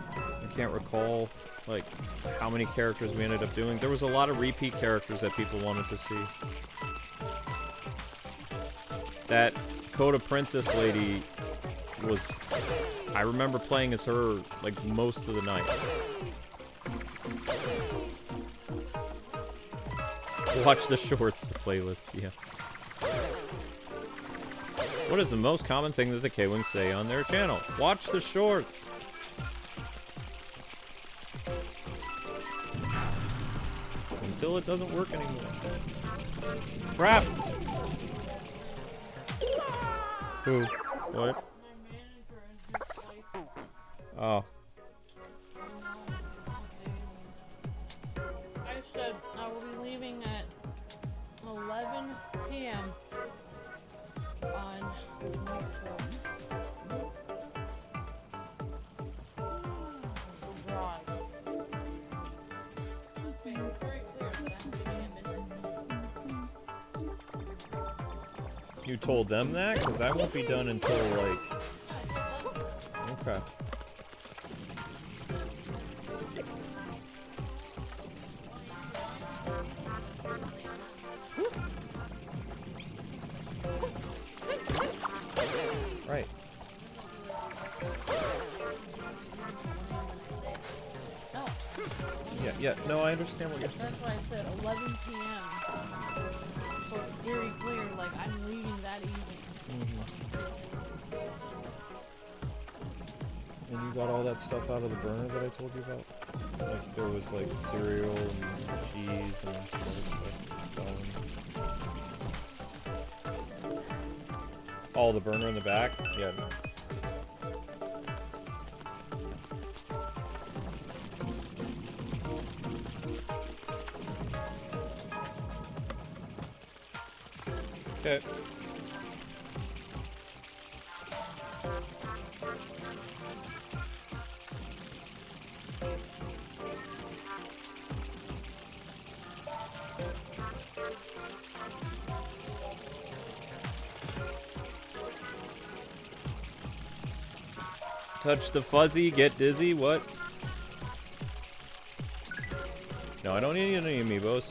I can't recall, like, how many characters we ended up doing. There was a lot of repeat characters that people wanted to see. That Coda Princess lady was... I remember playing as her, like, most of the night. Watch the shorts playlist, yeah. What is the most common thing that the Kwings say on their channel? Watch the shorts! Until it doesn't work anymore. Crap! Who? What? Oh. I said I will be leaving at 11 p.m. on You told them that? Because I won't be done until, like... Okay. Right. No. Yeah, no, I understand what you're saying. That's why I said 11 p.m. So it's very clear, like, I'm leaving that evening. And you got all that stuff out of the burner that I told you about? Like, there was, like, cereal and cheese and some other stuff. All the burner in the back? Yeah, no. Okay. Touch the fuzzy, get dizzy, what? No, I don't need any amiibos.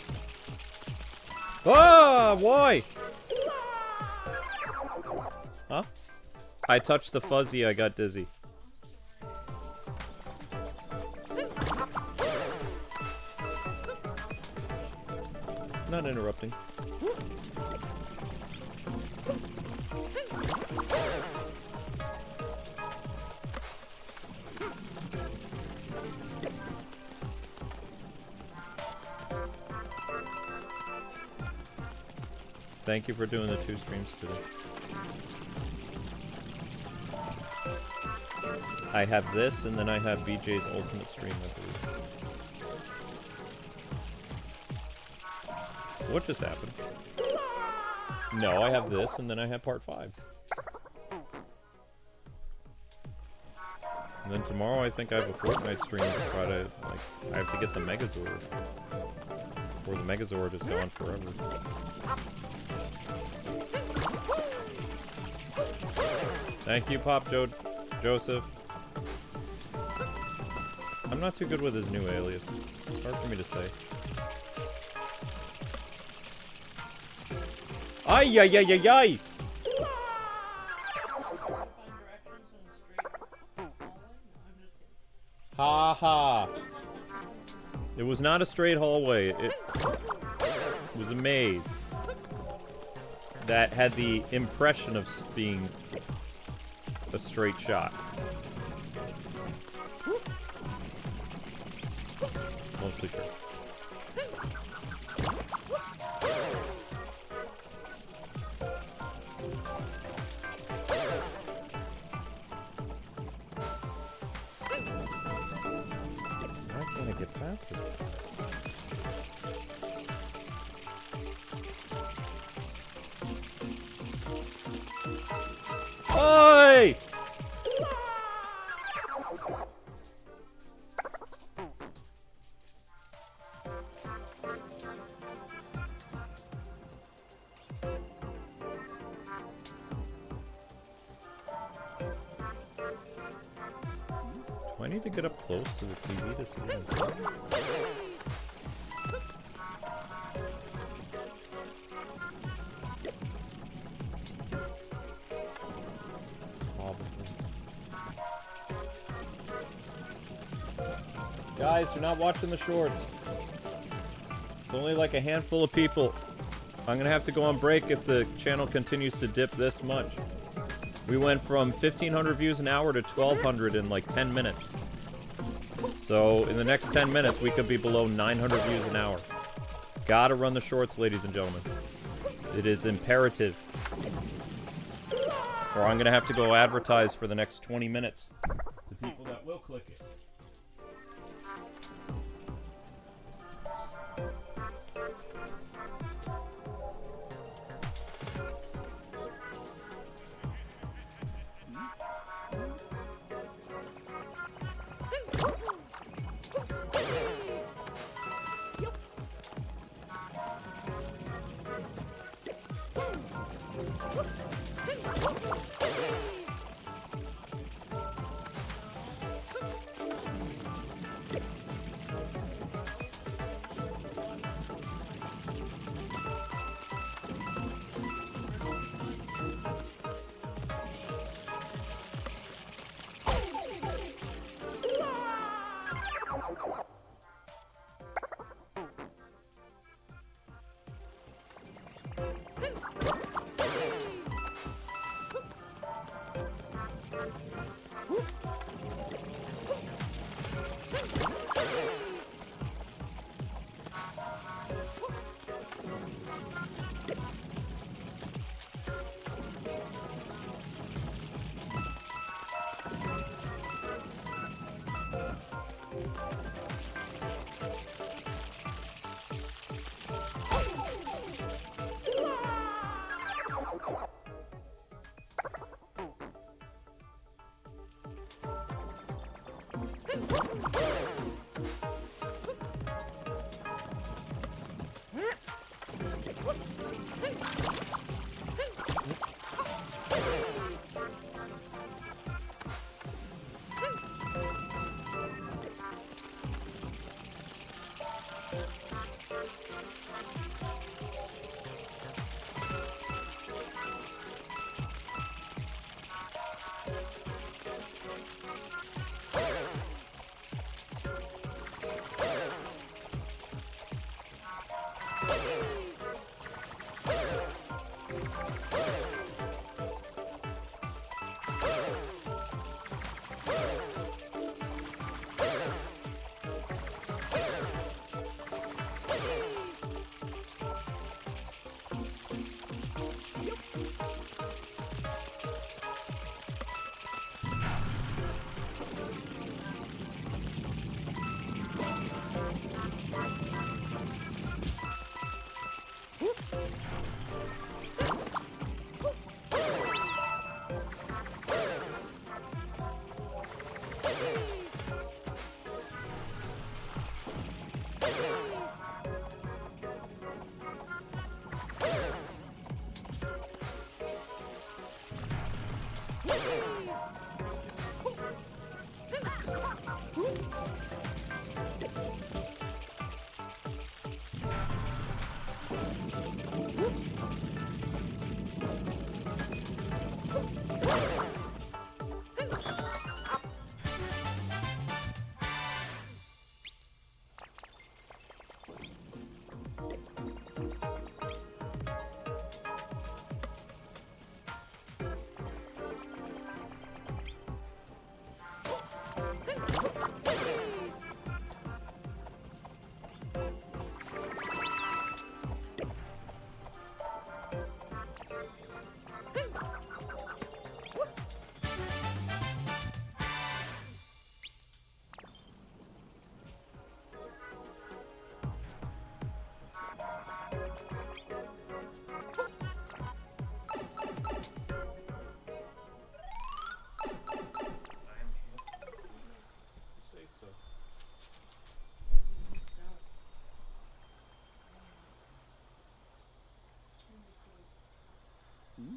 Ah, why? Huh? I touched the fuzzy, I got dizzy. Not interrupting. thank you for doing the 2 streams today. I have this, and then I have BJ's ultimate stream, I believe. What just happened? No, I have this, and then I have part 5. And then tomorrow I think I have a Fortnite stream to try to, like, I have to get the Megazord. Or the Megazord is gone forever. Thank you, Pop Joseph. I'm not too good with his new alias. It's hard for me to say. Ay, ay, ay, ay, ay! Ha ha! It was not a straight hallway. It was a maze that had the impression of being a straight shot. Mostly true. Why can't I get past this? Oi! Do I need to get up close to the TV to see them? Guys, you're not watching the shorts. It's only like a handful of people. I'm gonna have to go on break if the channel continues to dip this much. We went from 1,500 views an hour to 1,200 in like 10 minutes. So in the next 10 minutes, we could be below 900 views an hour. Gotta run the shorts, ladies and gentlemen. It is imperative. Or I'm gonna have to go advertise for the next 20 minutes to people that will click it.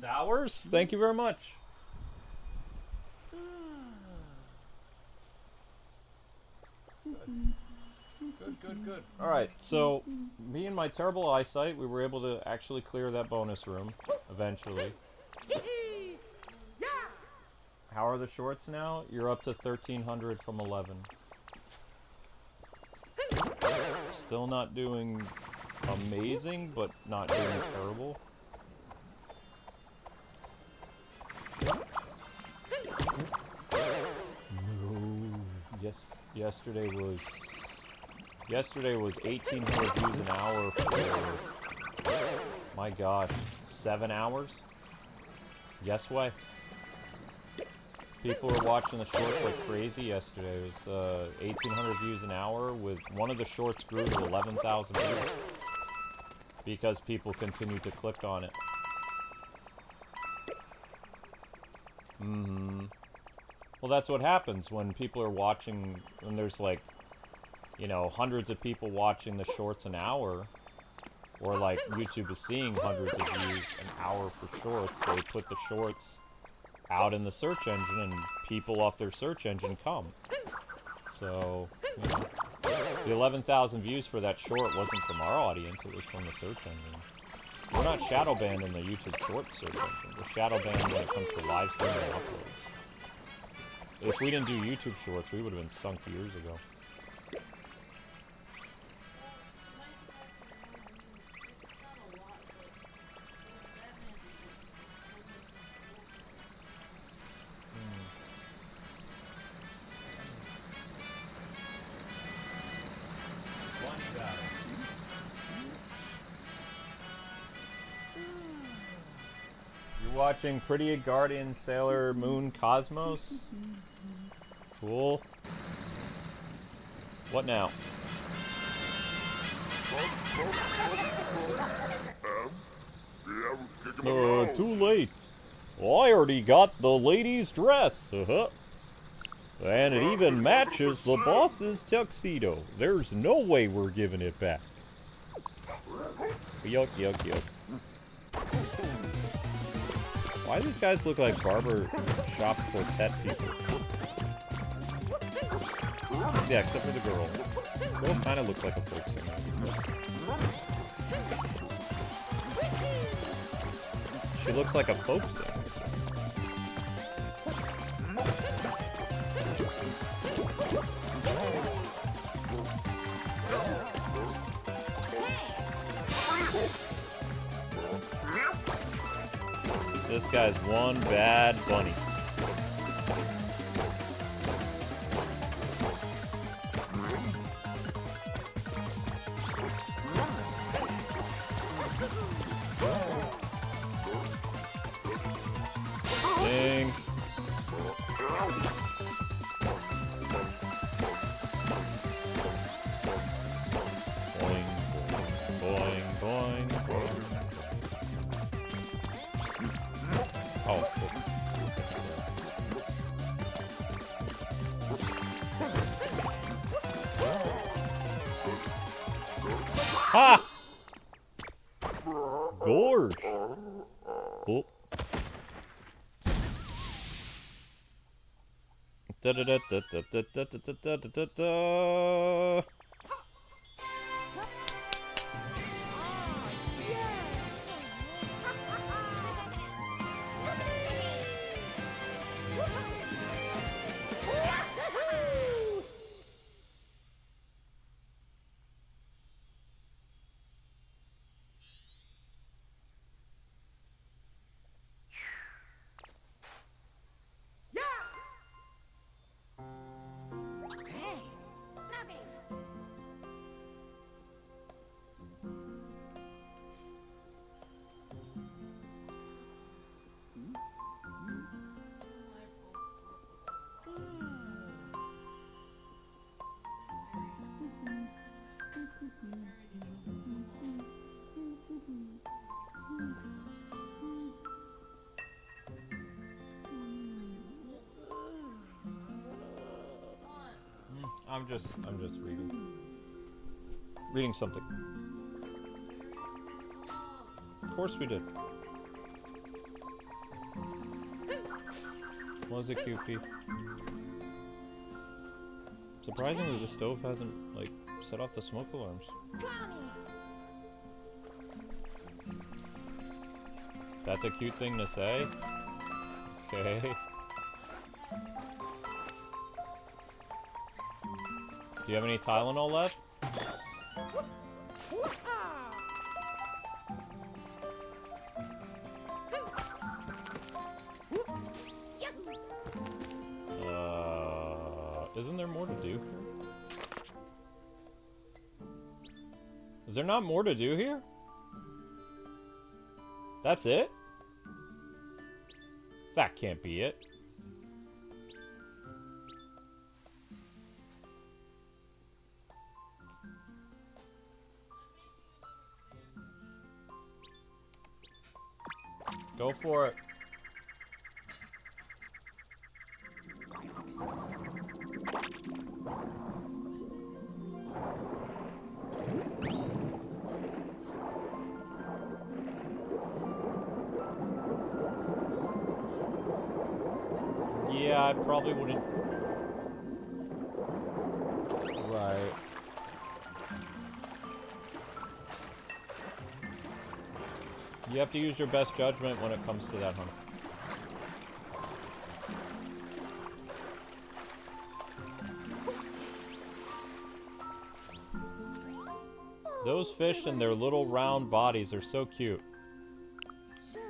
Sours, thank you very much. Good. Alright, so me and my terrible eyesight, we were able to actually clear that bonus room eventually. How are the shorts now? You're up to 1,300 from 11. Still not doing amazing, but not doing terrible. No. Yes, yesterday was 1,800 views an hour for, my gosh, 7 hours? Yes way. People were watching the shorts like crazy yesterday. It was 1,800 views an hour, with one of the shorts grew to 11,000 views. Because people continued to click on it. Well, that's what happens when people are watching, when there's like, you know, hundreds of people watching the shorts an hour, or like YouTube is seeing hundreds of views an hour for shorts. They put the shorts out in the search engine, and people off their search engine come. So, you know, the 11,000 views for that short wasn't from our audience, it was from the search engine. We're not shadow banned in the YouTube Shorts search engine. We're shadow banned when it comes to live streaming and uploads. If we didn't do YouTube Shorts, we would have been sunk years ago. Watching Pretty Guardian Sailor Moon Cosmos. Cool. What now? Too late. Well, I already got the lady's dress. And it even matches the boss's tuxedo. There's no way we're giving it back. Yuck, yuck, yuck. Why do these guys look like barber shop quartet people? Yeah, except for the girl. The girl kind of looks like a folk singer. She looks like a folk singer. This guy's one bad bunny. Ding. Boing, boing, boing, boing. Oh, ha! Gorge. Oh. Da da da da da da da da da da da. I'm just reading. Reading something. Of course we did. Was it QP? Surprisingly, the stove hasn't, like, set off the smoke alarms. That's a cute thing to say? Okay. Do you have any Tylenol left? Isn't there more to do here? Is there not more to do here? That's it? That can't be it. Go for it. Yeah, I probably wouldn't. Right. You have to use your best judgment when it comes to that, huh? Those fish and their little round bodies are so cute.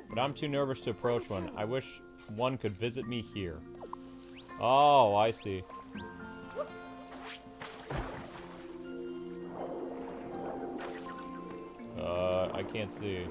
But I'm too nervous to approach one. I wish one could visit me here. Oh, I see. I can't see.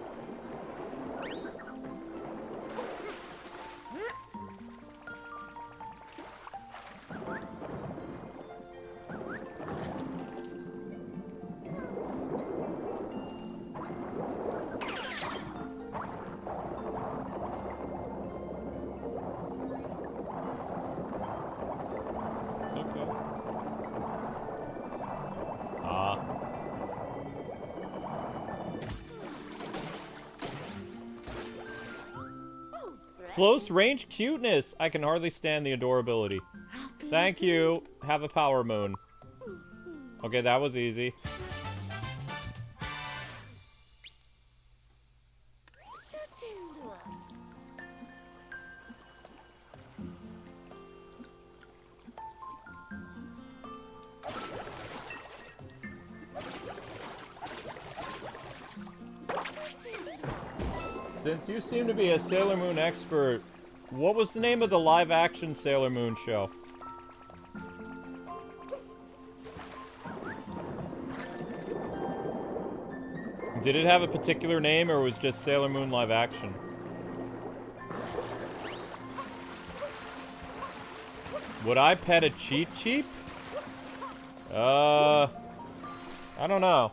Close range cuteness. I can hardly stand the adorability. Thank you. Have a power moon. Okay, that was easy. Since you seem to be a Sailor Moon expert, what was the name of the live-action Sailor Moon show? Did it have a particular name, or was just Sailor Moon live-action? Would I pet a Cheep Cheep? I don't know.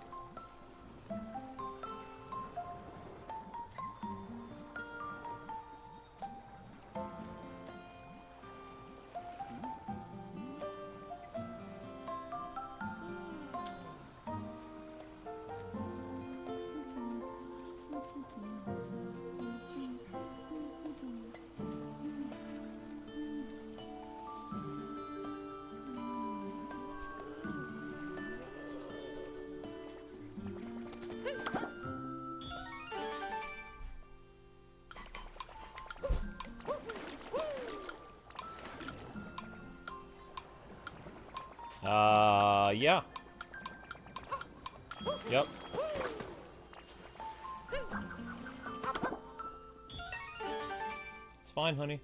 Yeah. Yep. It's fine, honey.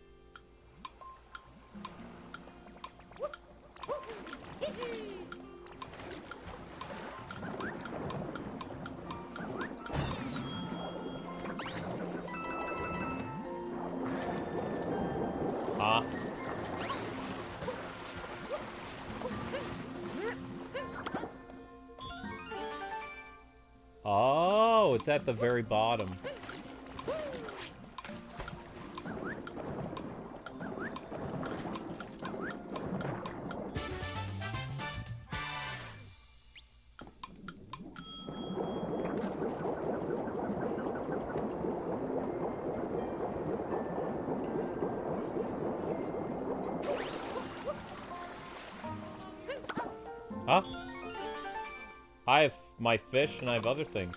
Oh, it's at the very bottom. Huh? I have my fish and I have other things.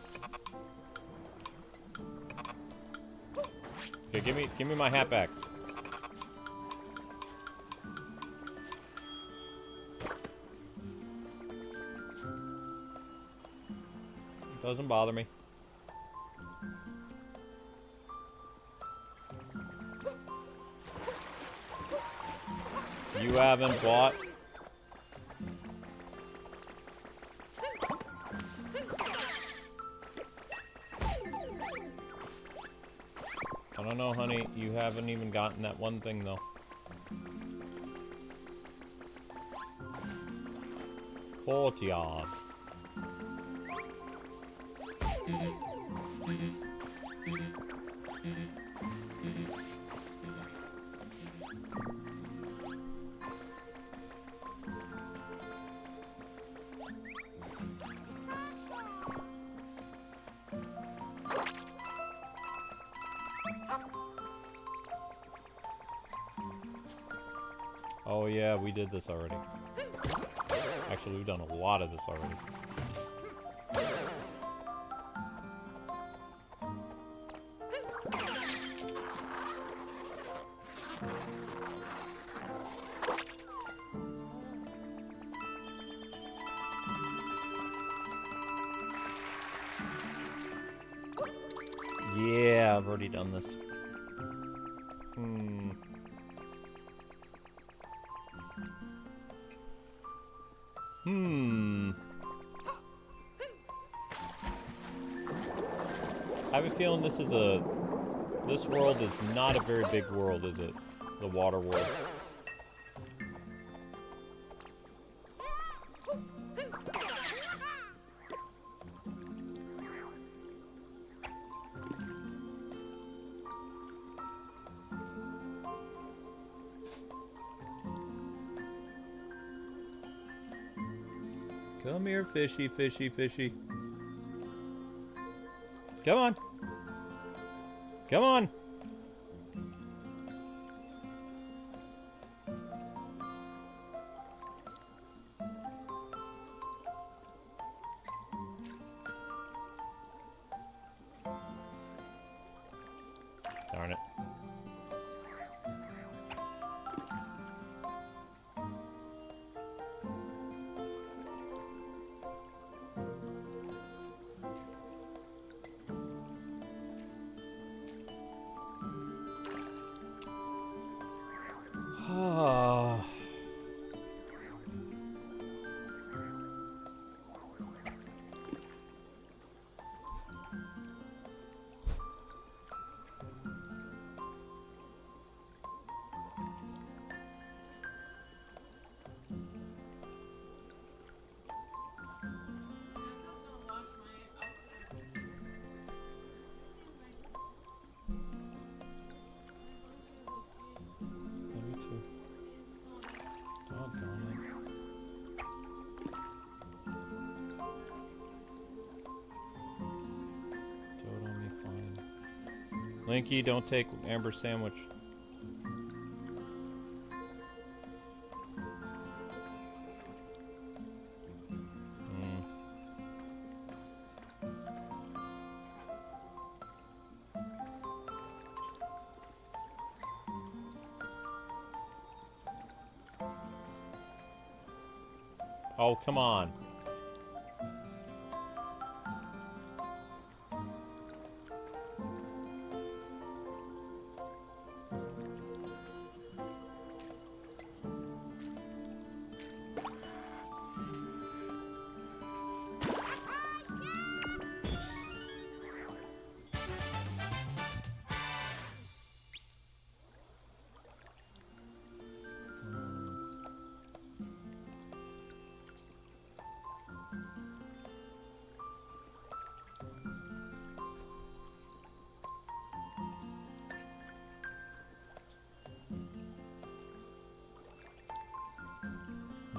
Okay, give me my hat back. Doesn't bother me. You haven't bought. I don't know, honey. You haven't even gotten that one thing, though. Courtyard. Oh yeah, we did this already. Actually, we've done a lot of this already. Yeah, I've already done this. I have a feeling this world is not a very big world, is it? The water world. Come here, fishy, fishy, fishy. Come on. Come on. Darn it. Linky, don't take Amber's sandwich. Oh, come on.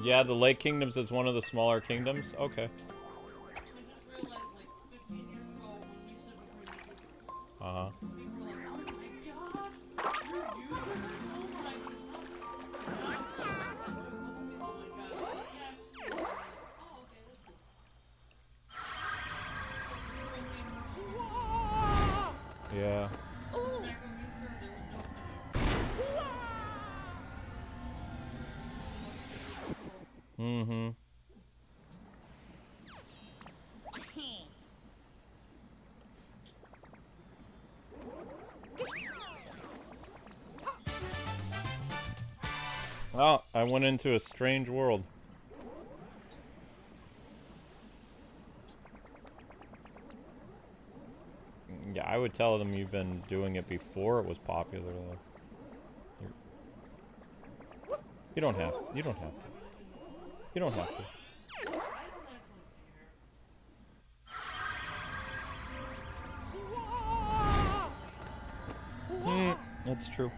Yeah, the Lake Kingdoms is one of the smaller kingdoms. Okay. I just realized, like, 15 years ago when we said we were going to Uh-huh. people were like, oh my god, you're using oh my god. Yeah. Mm-hmm. Oh, I went into a strange world. Yeah, I would tell them you've been doing it before it was popular, though. You don't have. You don't have to. You don't have to. That's true.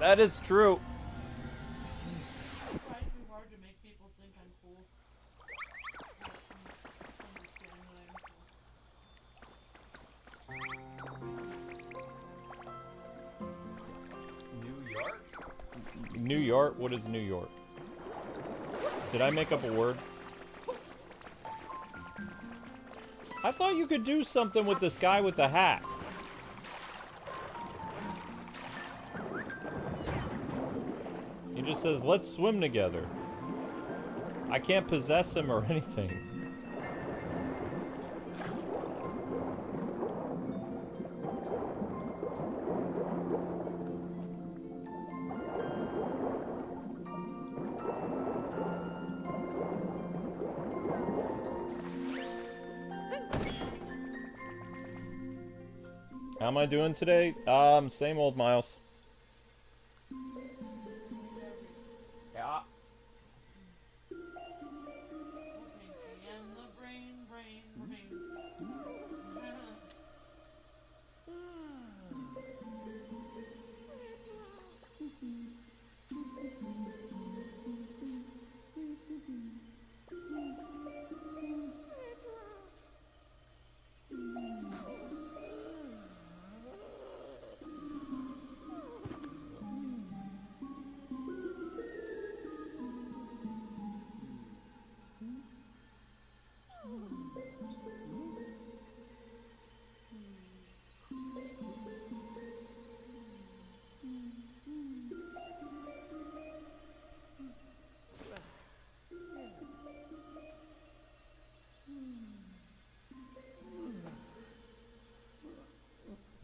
That is true. I try too hard to make people think I'm cool. New York? New York? What is New York? Did I make up a word? I thought you could do something with this guy with the hat. He just says, let's swim together. I can't possess him or anything. How am I doing today? Same old, Miles. Yeah. And the brain.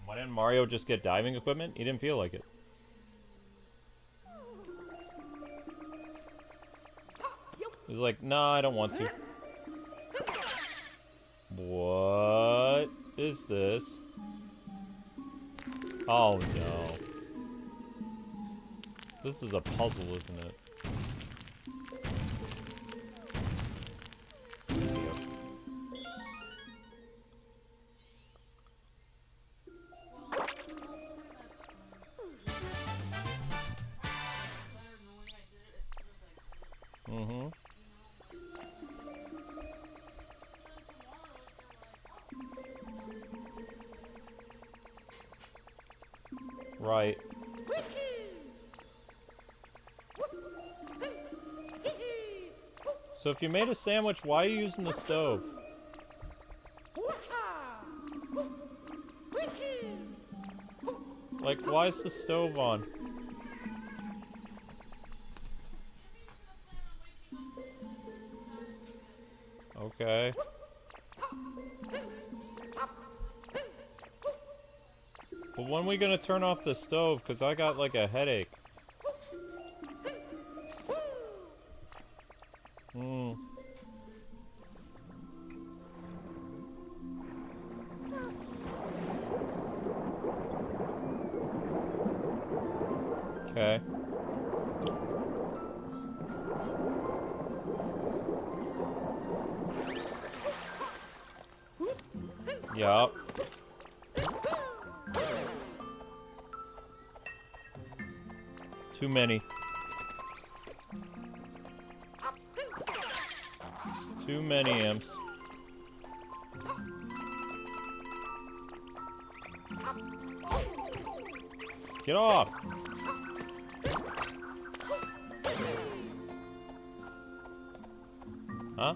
Why didn't Mario just get diving equipment? He didn't feel like it. He's like, nah, I don't want to. What is this? Oh no. This is a puzzle, isn't it? Mm-hmm. Right. So if you made a sandwich, why are you using the stove? Like, why is the stove on? Okay. Well, when are we gonna turn off the stove? Because I got, like, a headache. Hmm. Okay. Yup. Too many. Too many imps. Get off! Huh?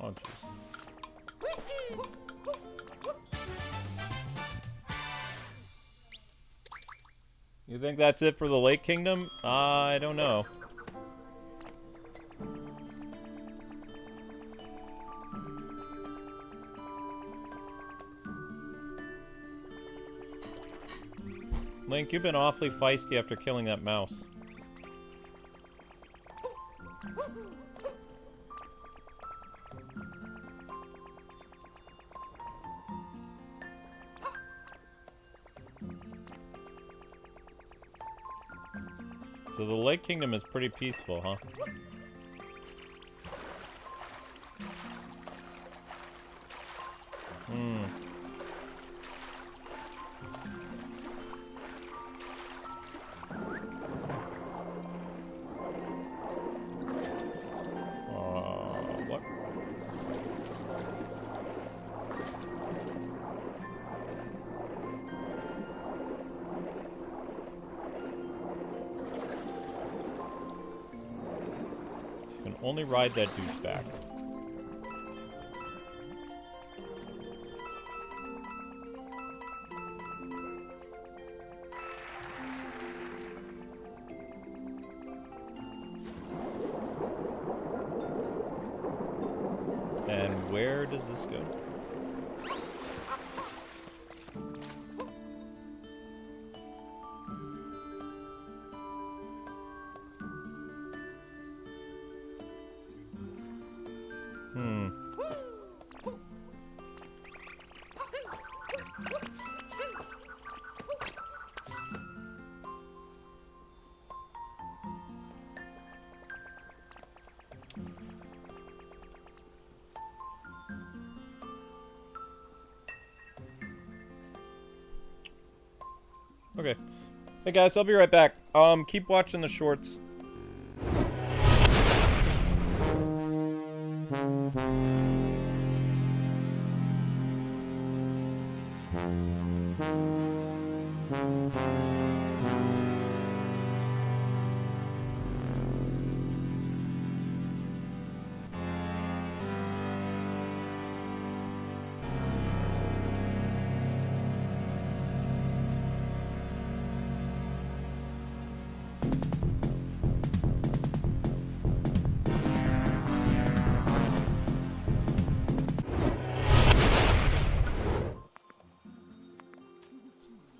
Oh, jeez. You think that's it for the Lake Kingdom? I don't know. Link, you've been awfully feisty after killing that mouse. So the Lake Kingdom is pretty peaceful, huh? Hmm. What? You can only ride that douchebag. And where does this go? Okay. Hey guys, I'll be right back. Keep watching the shorts.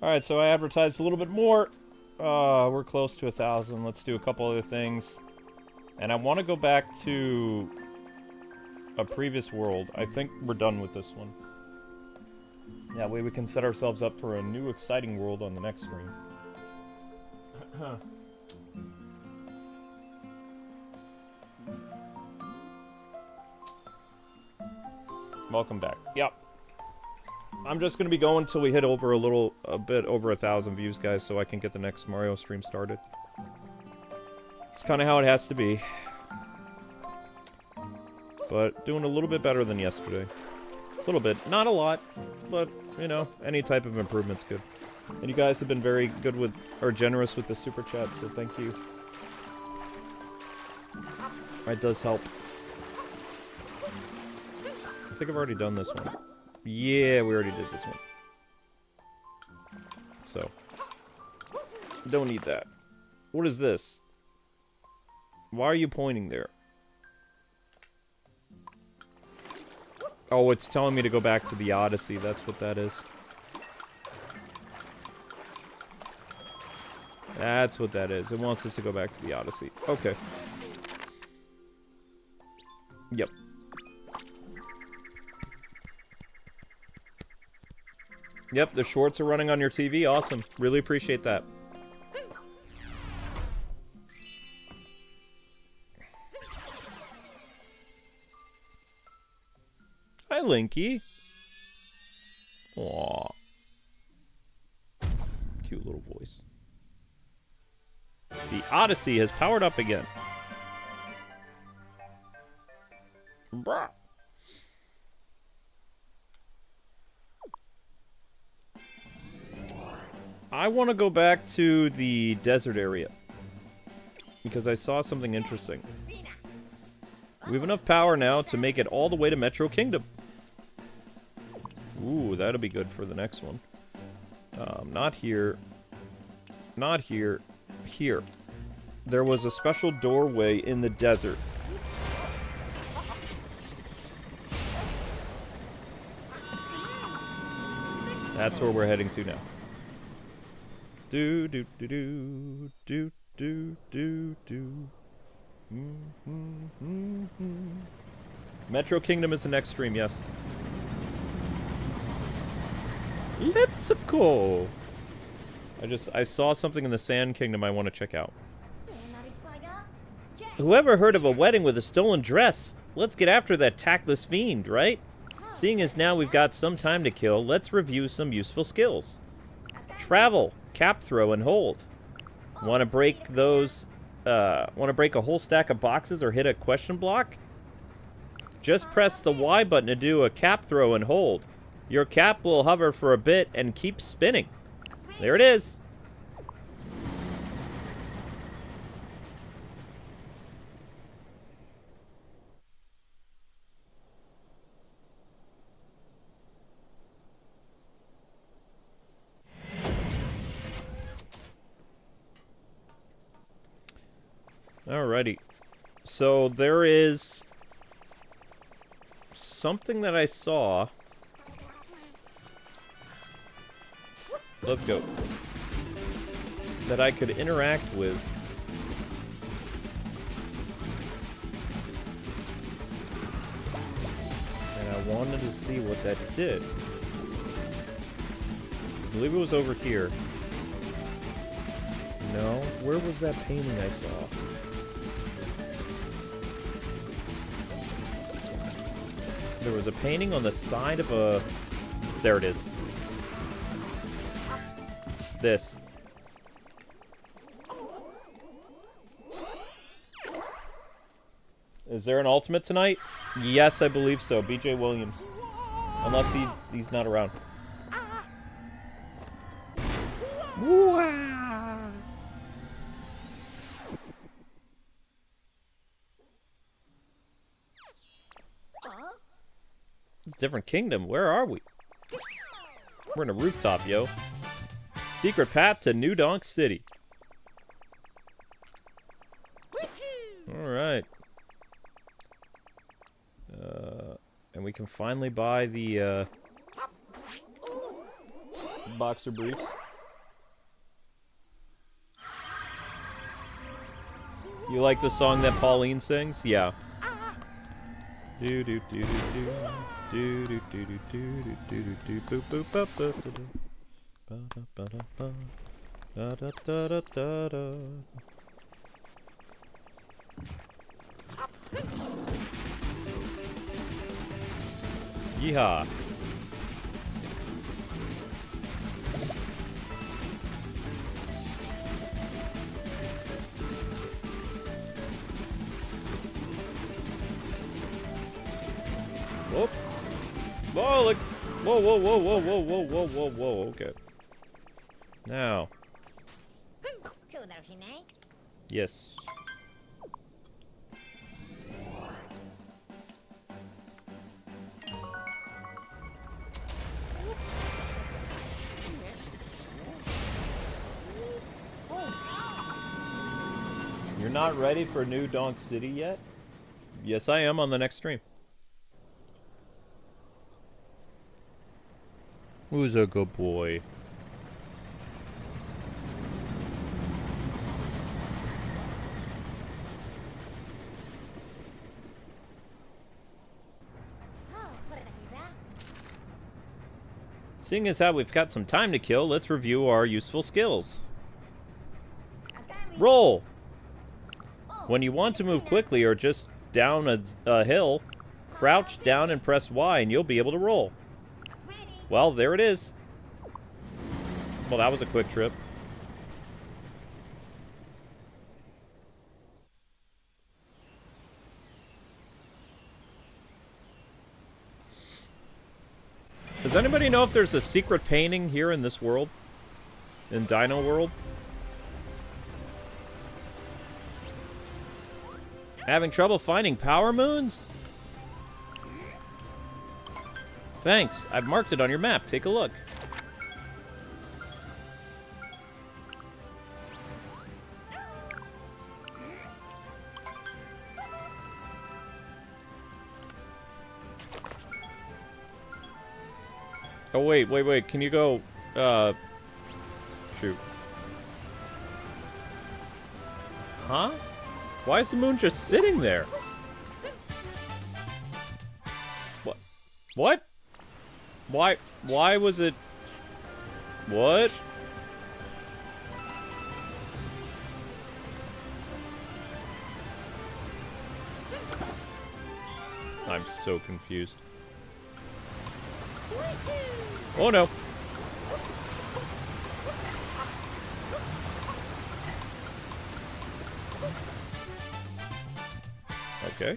Alright, so I advertised a little bit more. We're close to 1,000. Let's do a couple other things. And I want to go back to a previous world. I think we're done with this one. That way we can set ourselves up for a new exciting world on the next stream. Welcome back. Yep. I'm just gonna be going till we hit over a bit over 1,000 views, guys, so I can get the next Mario stream started. It's kind of how it has to be. But doing a little bit better than yesterday. A little bit. Not a lot, but, you know, any type of improvement's good. And you guys have been very good with, or generous with the super chat, so thank you. It does help. I think I've already done this one. Yeah, we already did this one. So. Don't need that. What is this? Why are you pointing there? Oh, it's telling me to go back to the Odyssey. That's what that is. That's what that is. It wants us to go back to the Odyssey. Okay. Yep. Yep, the shorts are running on your TV. Awesome. Really appreciate that. Hi, Linky. Aww. Cute little voice. The Odyssey has powered up again. Brah. I want to go back to the desert area. because I saw something interesting. We have enough power now to make it all the way to Metro Kingdom. Ooh, that'll be good for the next one. Not here. Not here. Here. There was a special doorway in the desert. That's where we're heading to now. Do do do do do do do do. Metro Kingdom is the next stream, yes. Let's go. I saw something in the Sand Kingdom I want to check out. Whoever heard of a wedding with a stolen dress? Let's get after that tactless fiend, right? Seeing as now we've got some time to kill, let's review some useful skills. Travel, cap throw, and hold. Want to break those? Want to break a whole stack of boxes or hit a question block? Just press the Y button to do a cap throw and hold. Your cap will hover for a bit and keep spinning. There it is. Alrighty. So there is something that I saw. Let's go. That I could interact with. And I wanted to see what that did. I believe it was over here. No? Where was that painting I saw? There was a painting on the side of a... There it is. This. Is there an ultimate tonight? Yes, I believe so. BJ Williams. Unless he's not around. It's a different kingdom. Where are we? We're in a rooftop, yo. Secret path to New Donk City. Alright. And we can finally buy the boxer briefs. You like the song that Pauline sings? Yeah. Do do do do do do do do do do do do boop boop boop boop. Da da da da da da. Yeehaw. Whoop. Whoa, look. Whoa, whoa, whoa, whoa, whoa, whoa, whoa, whoa, whoa, okay. Now. Yes. You're not ready for New Donk City yet? Yes, I am on the next stream. Who's a good boy? Seeing as how we've got some time to kill, let's review our useful skills. Roll! When you want to move quickly or just down a hill, crouch down and press Y and you'll be able to roll. Well, there it is. Well, that was a quick trip. Does anybody know if there's a secret painting here in this world? In Dino World? Having trouble finding power moons? Thanks. I've marked it on your map. Take a look. Oh, wait. Can you go, shoot. Huh? Why is the moon just sitting there? What? Why was it... What? I'm so confused. Oh no. Okay.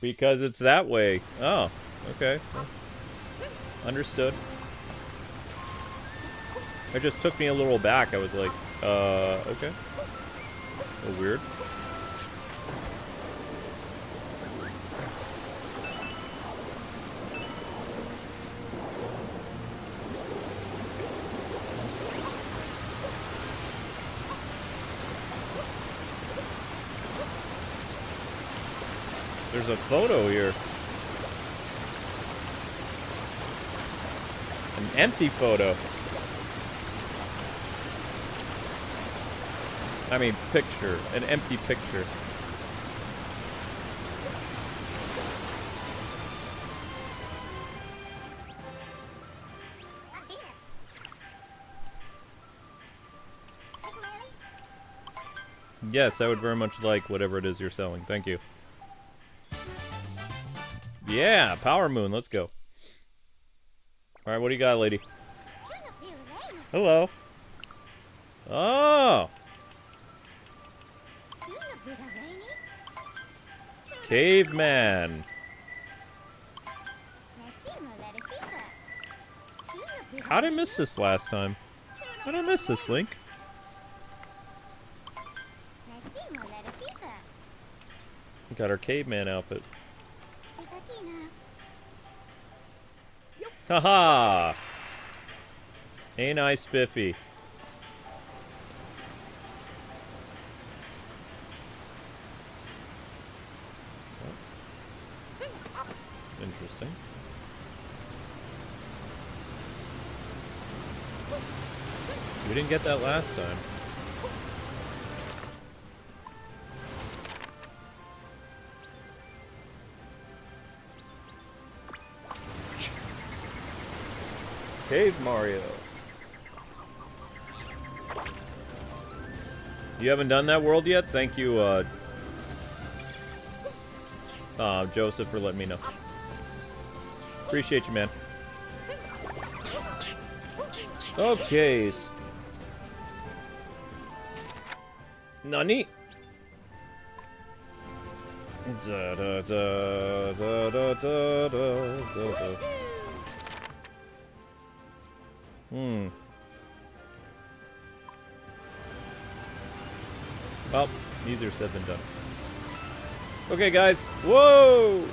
Because it's that way. Oh, okay. Understood. It just took me a little back. I was like, okay. A little weird. There's a photo here. An empty photo. I mean, picture. An empty picture. Yes, I would very much like whatever it is you're selling. Thank you. Yeah, Power Moon. Let's go. Alright, what do you got, lady? Hello. Oh! Caveman. How did I miss this last time? How did I miss this, Link? We got our caveman outfit. Haha! Ain't I spiffy? Interesting. We didn't get that last time. Cave Mario. You haven't done that world yet? Thank you, Joseph, for letting me know. Appreciate you, man. Okay. Nani? Da, da, da, da, da, da, da, da. Well, easier said than done. Okay, guys. Whoa!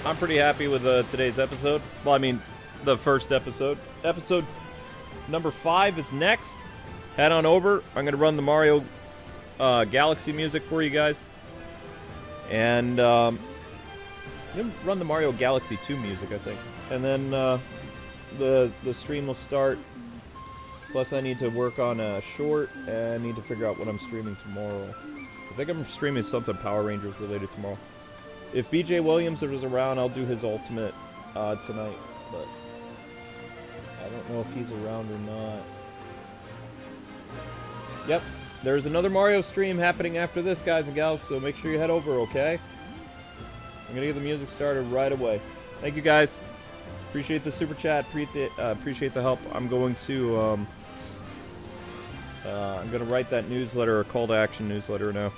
I'm pretty happy with today's episode. Well, I mean, the first episode. Episode number 5 is next. Head on over. I'm going to run the Mario Galaxy music for you guys. And I'm going to run the Mario Galaxy 2 music, I think. And then the stream will start. Plus, I need to work on a short, and I need to figure out what I'm streaming tomorrow. I think I'm streaming something Power Rangers related tomorrow. If BJ Williams is around, I'll do his ultimate tonight, but I don't know if he's around or not. Yep, there's another Mario stream happening after this, guys and gals, so make sure you head over, okay? I'm gonna get the music started right away. Thank you, guys. Appreciate the super chat. Appreciate the help. I'm going to write that newsletter, or call to action newsletter now.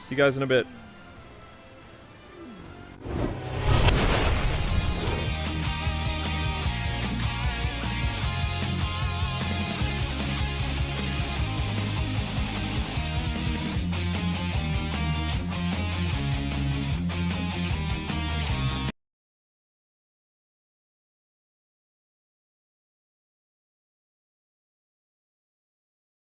See you guys in a bit.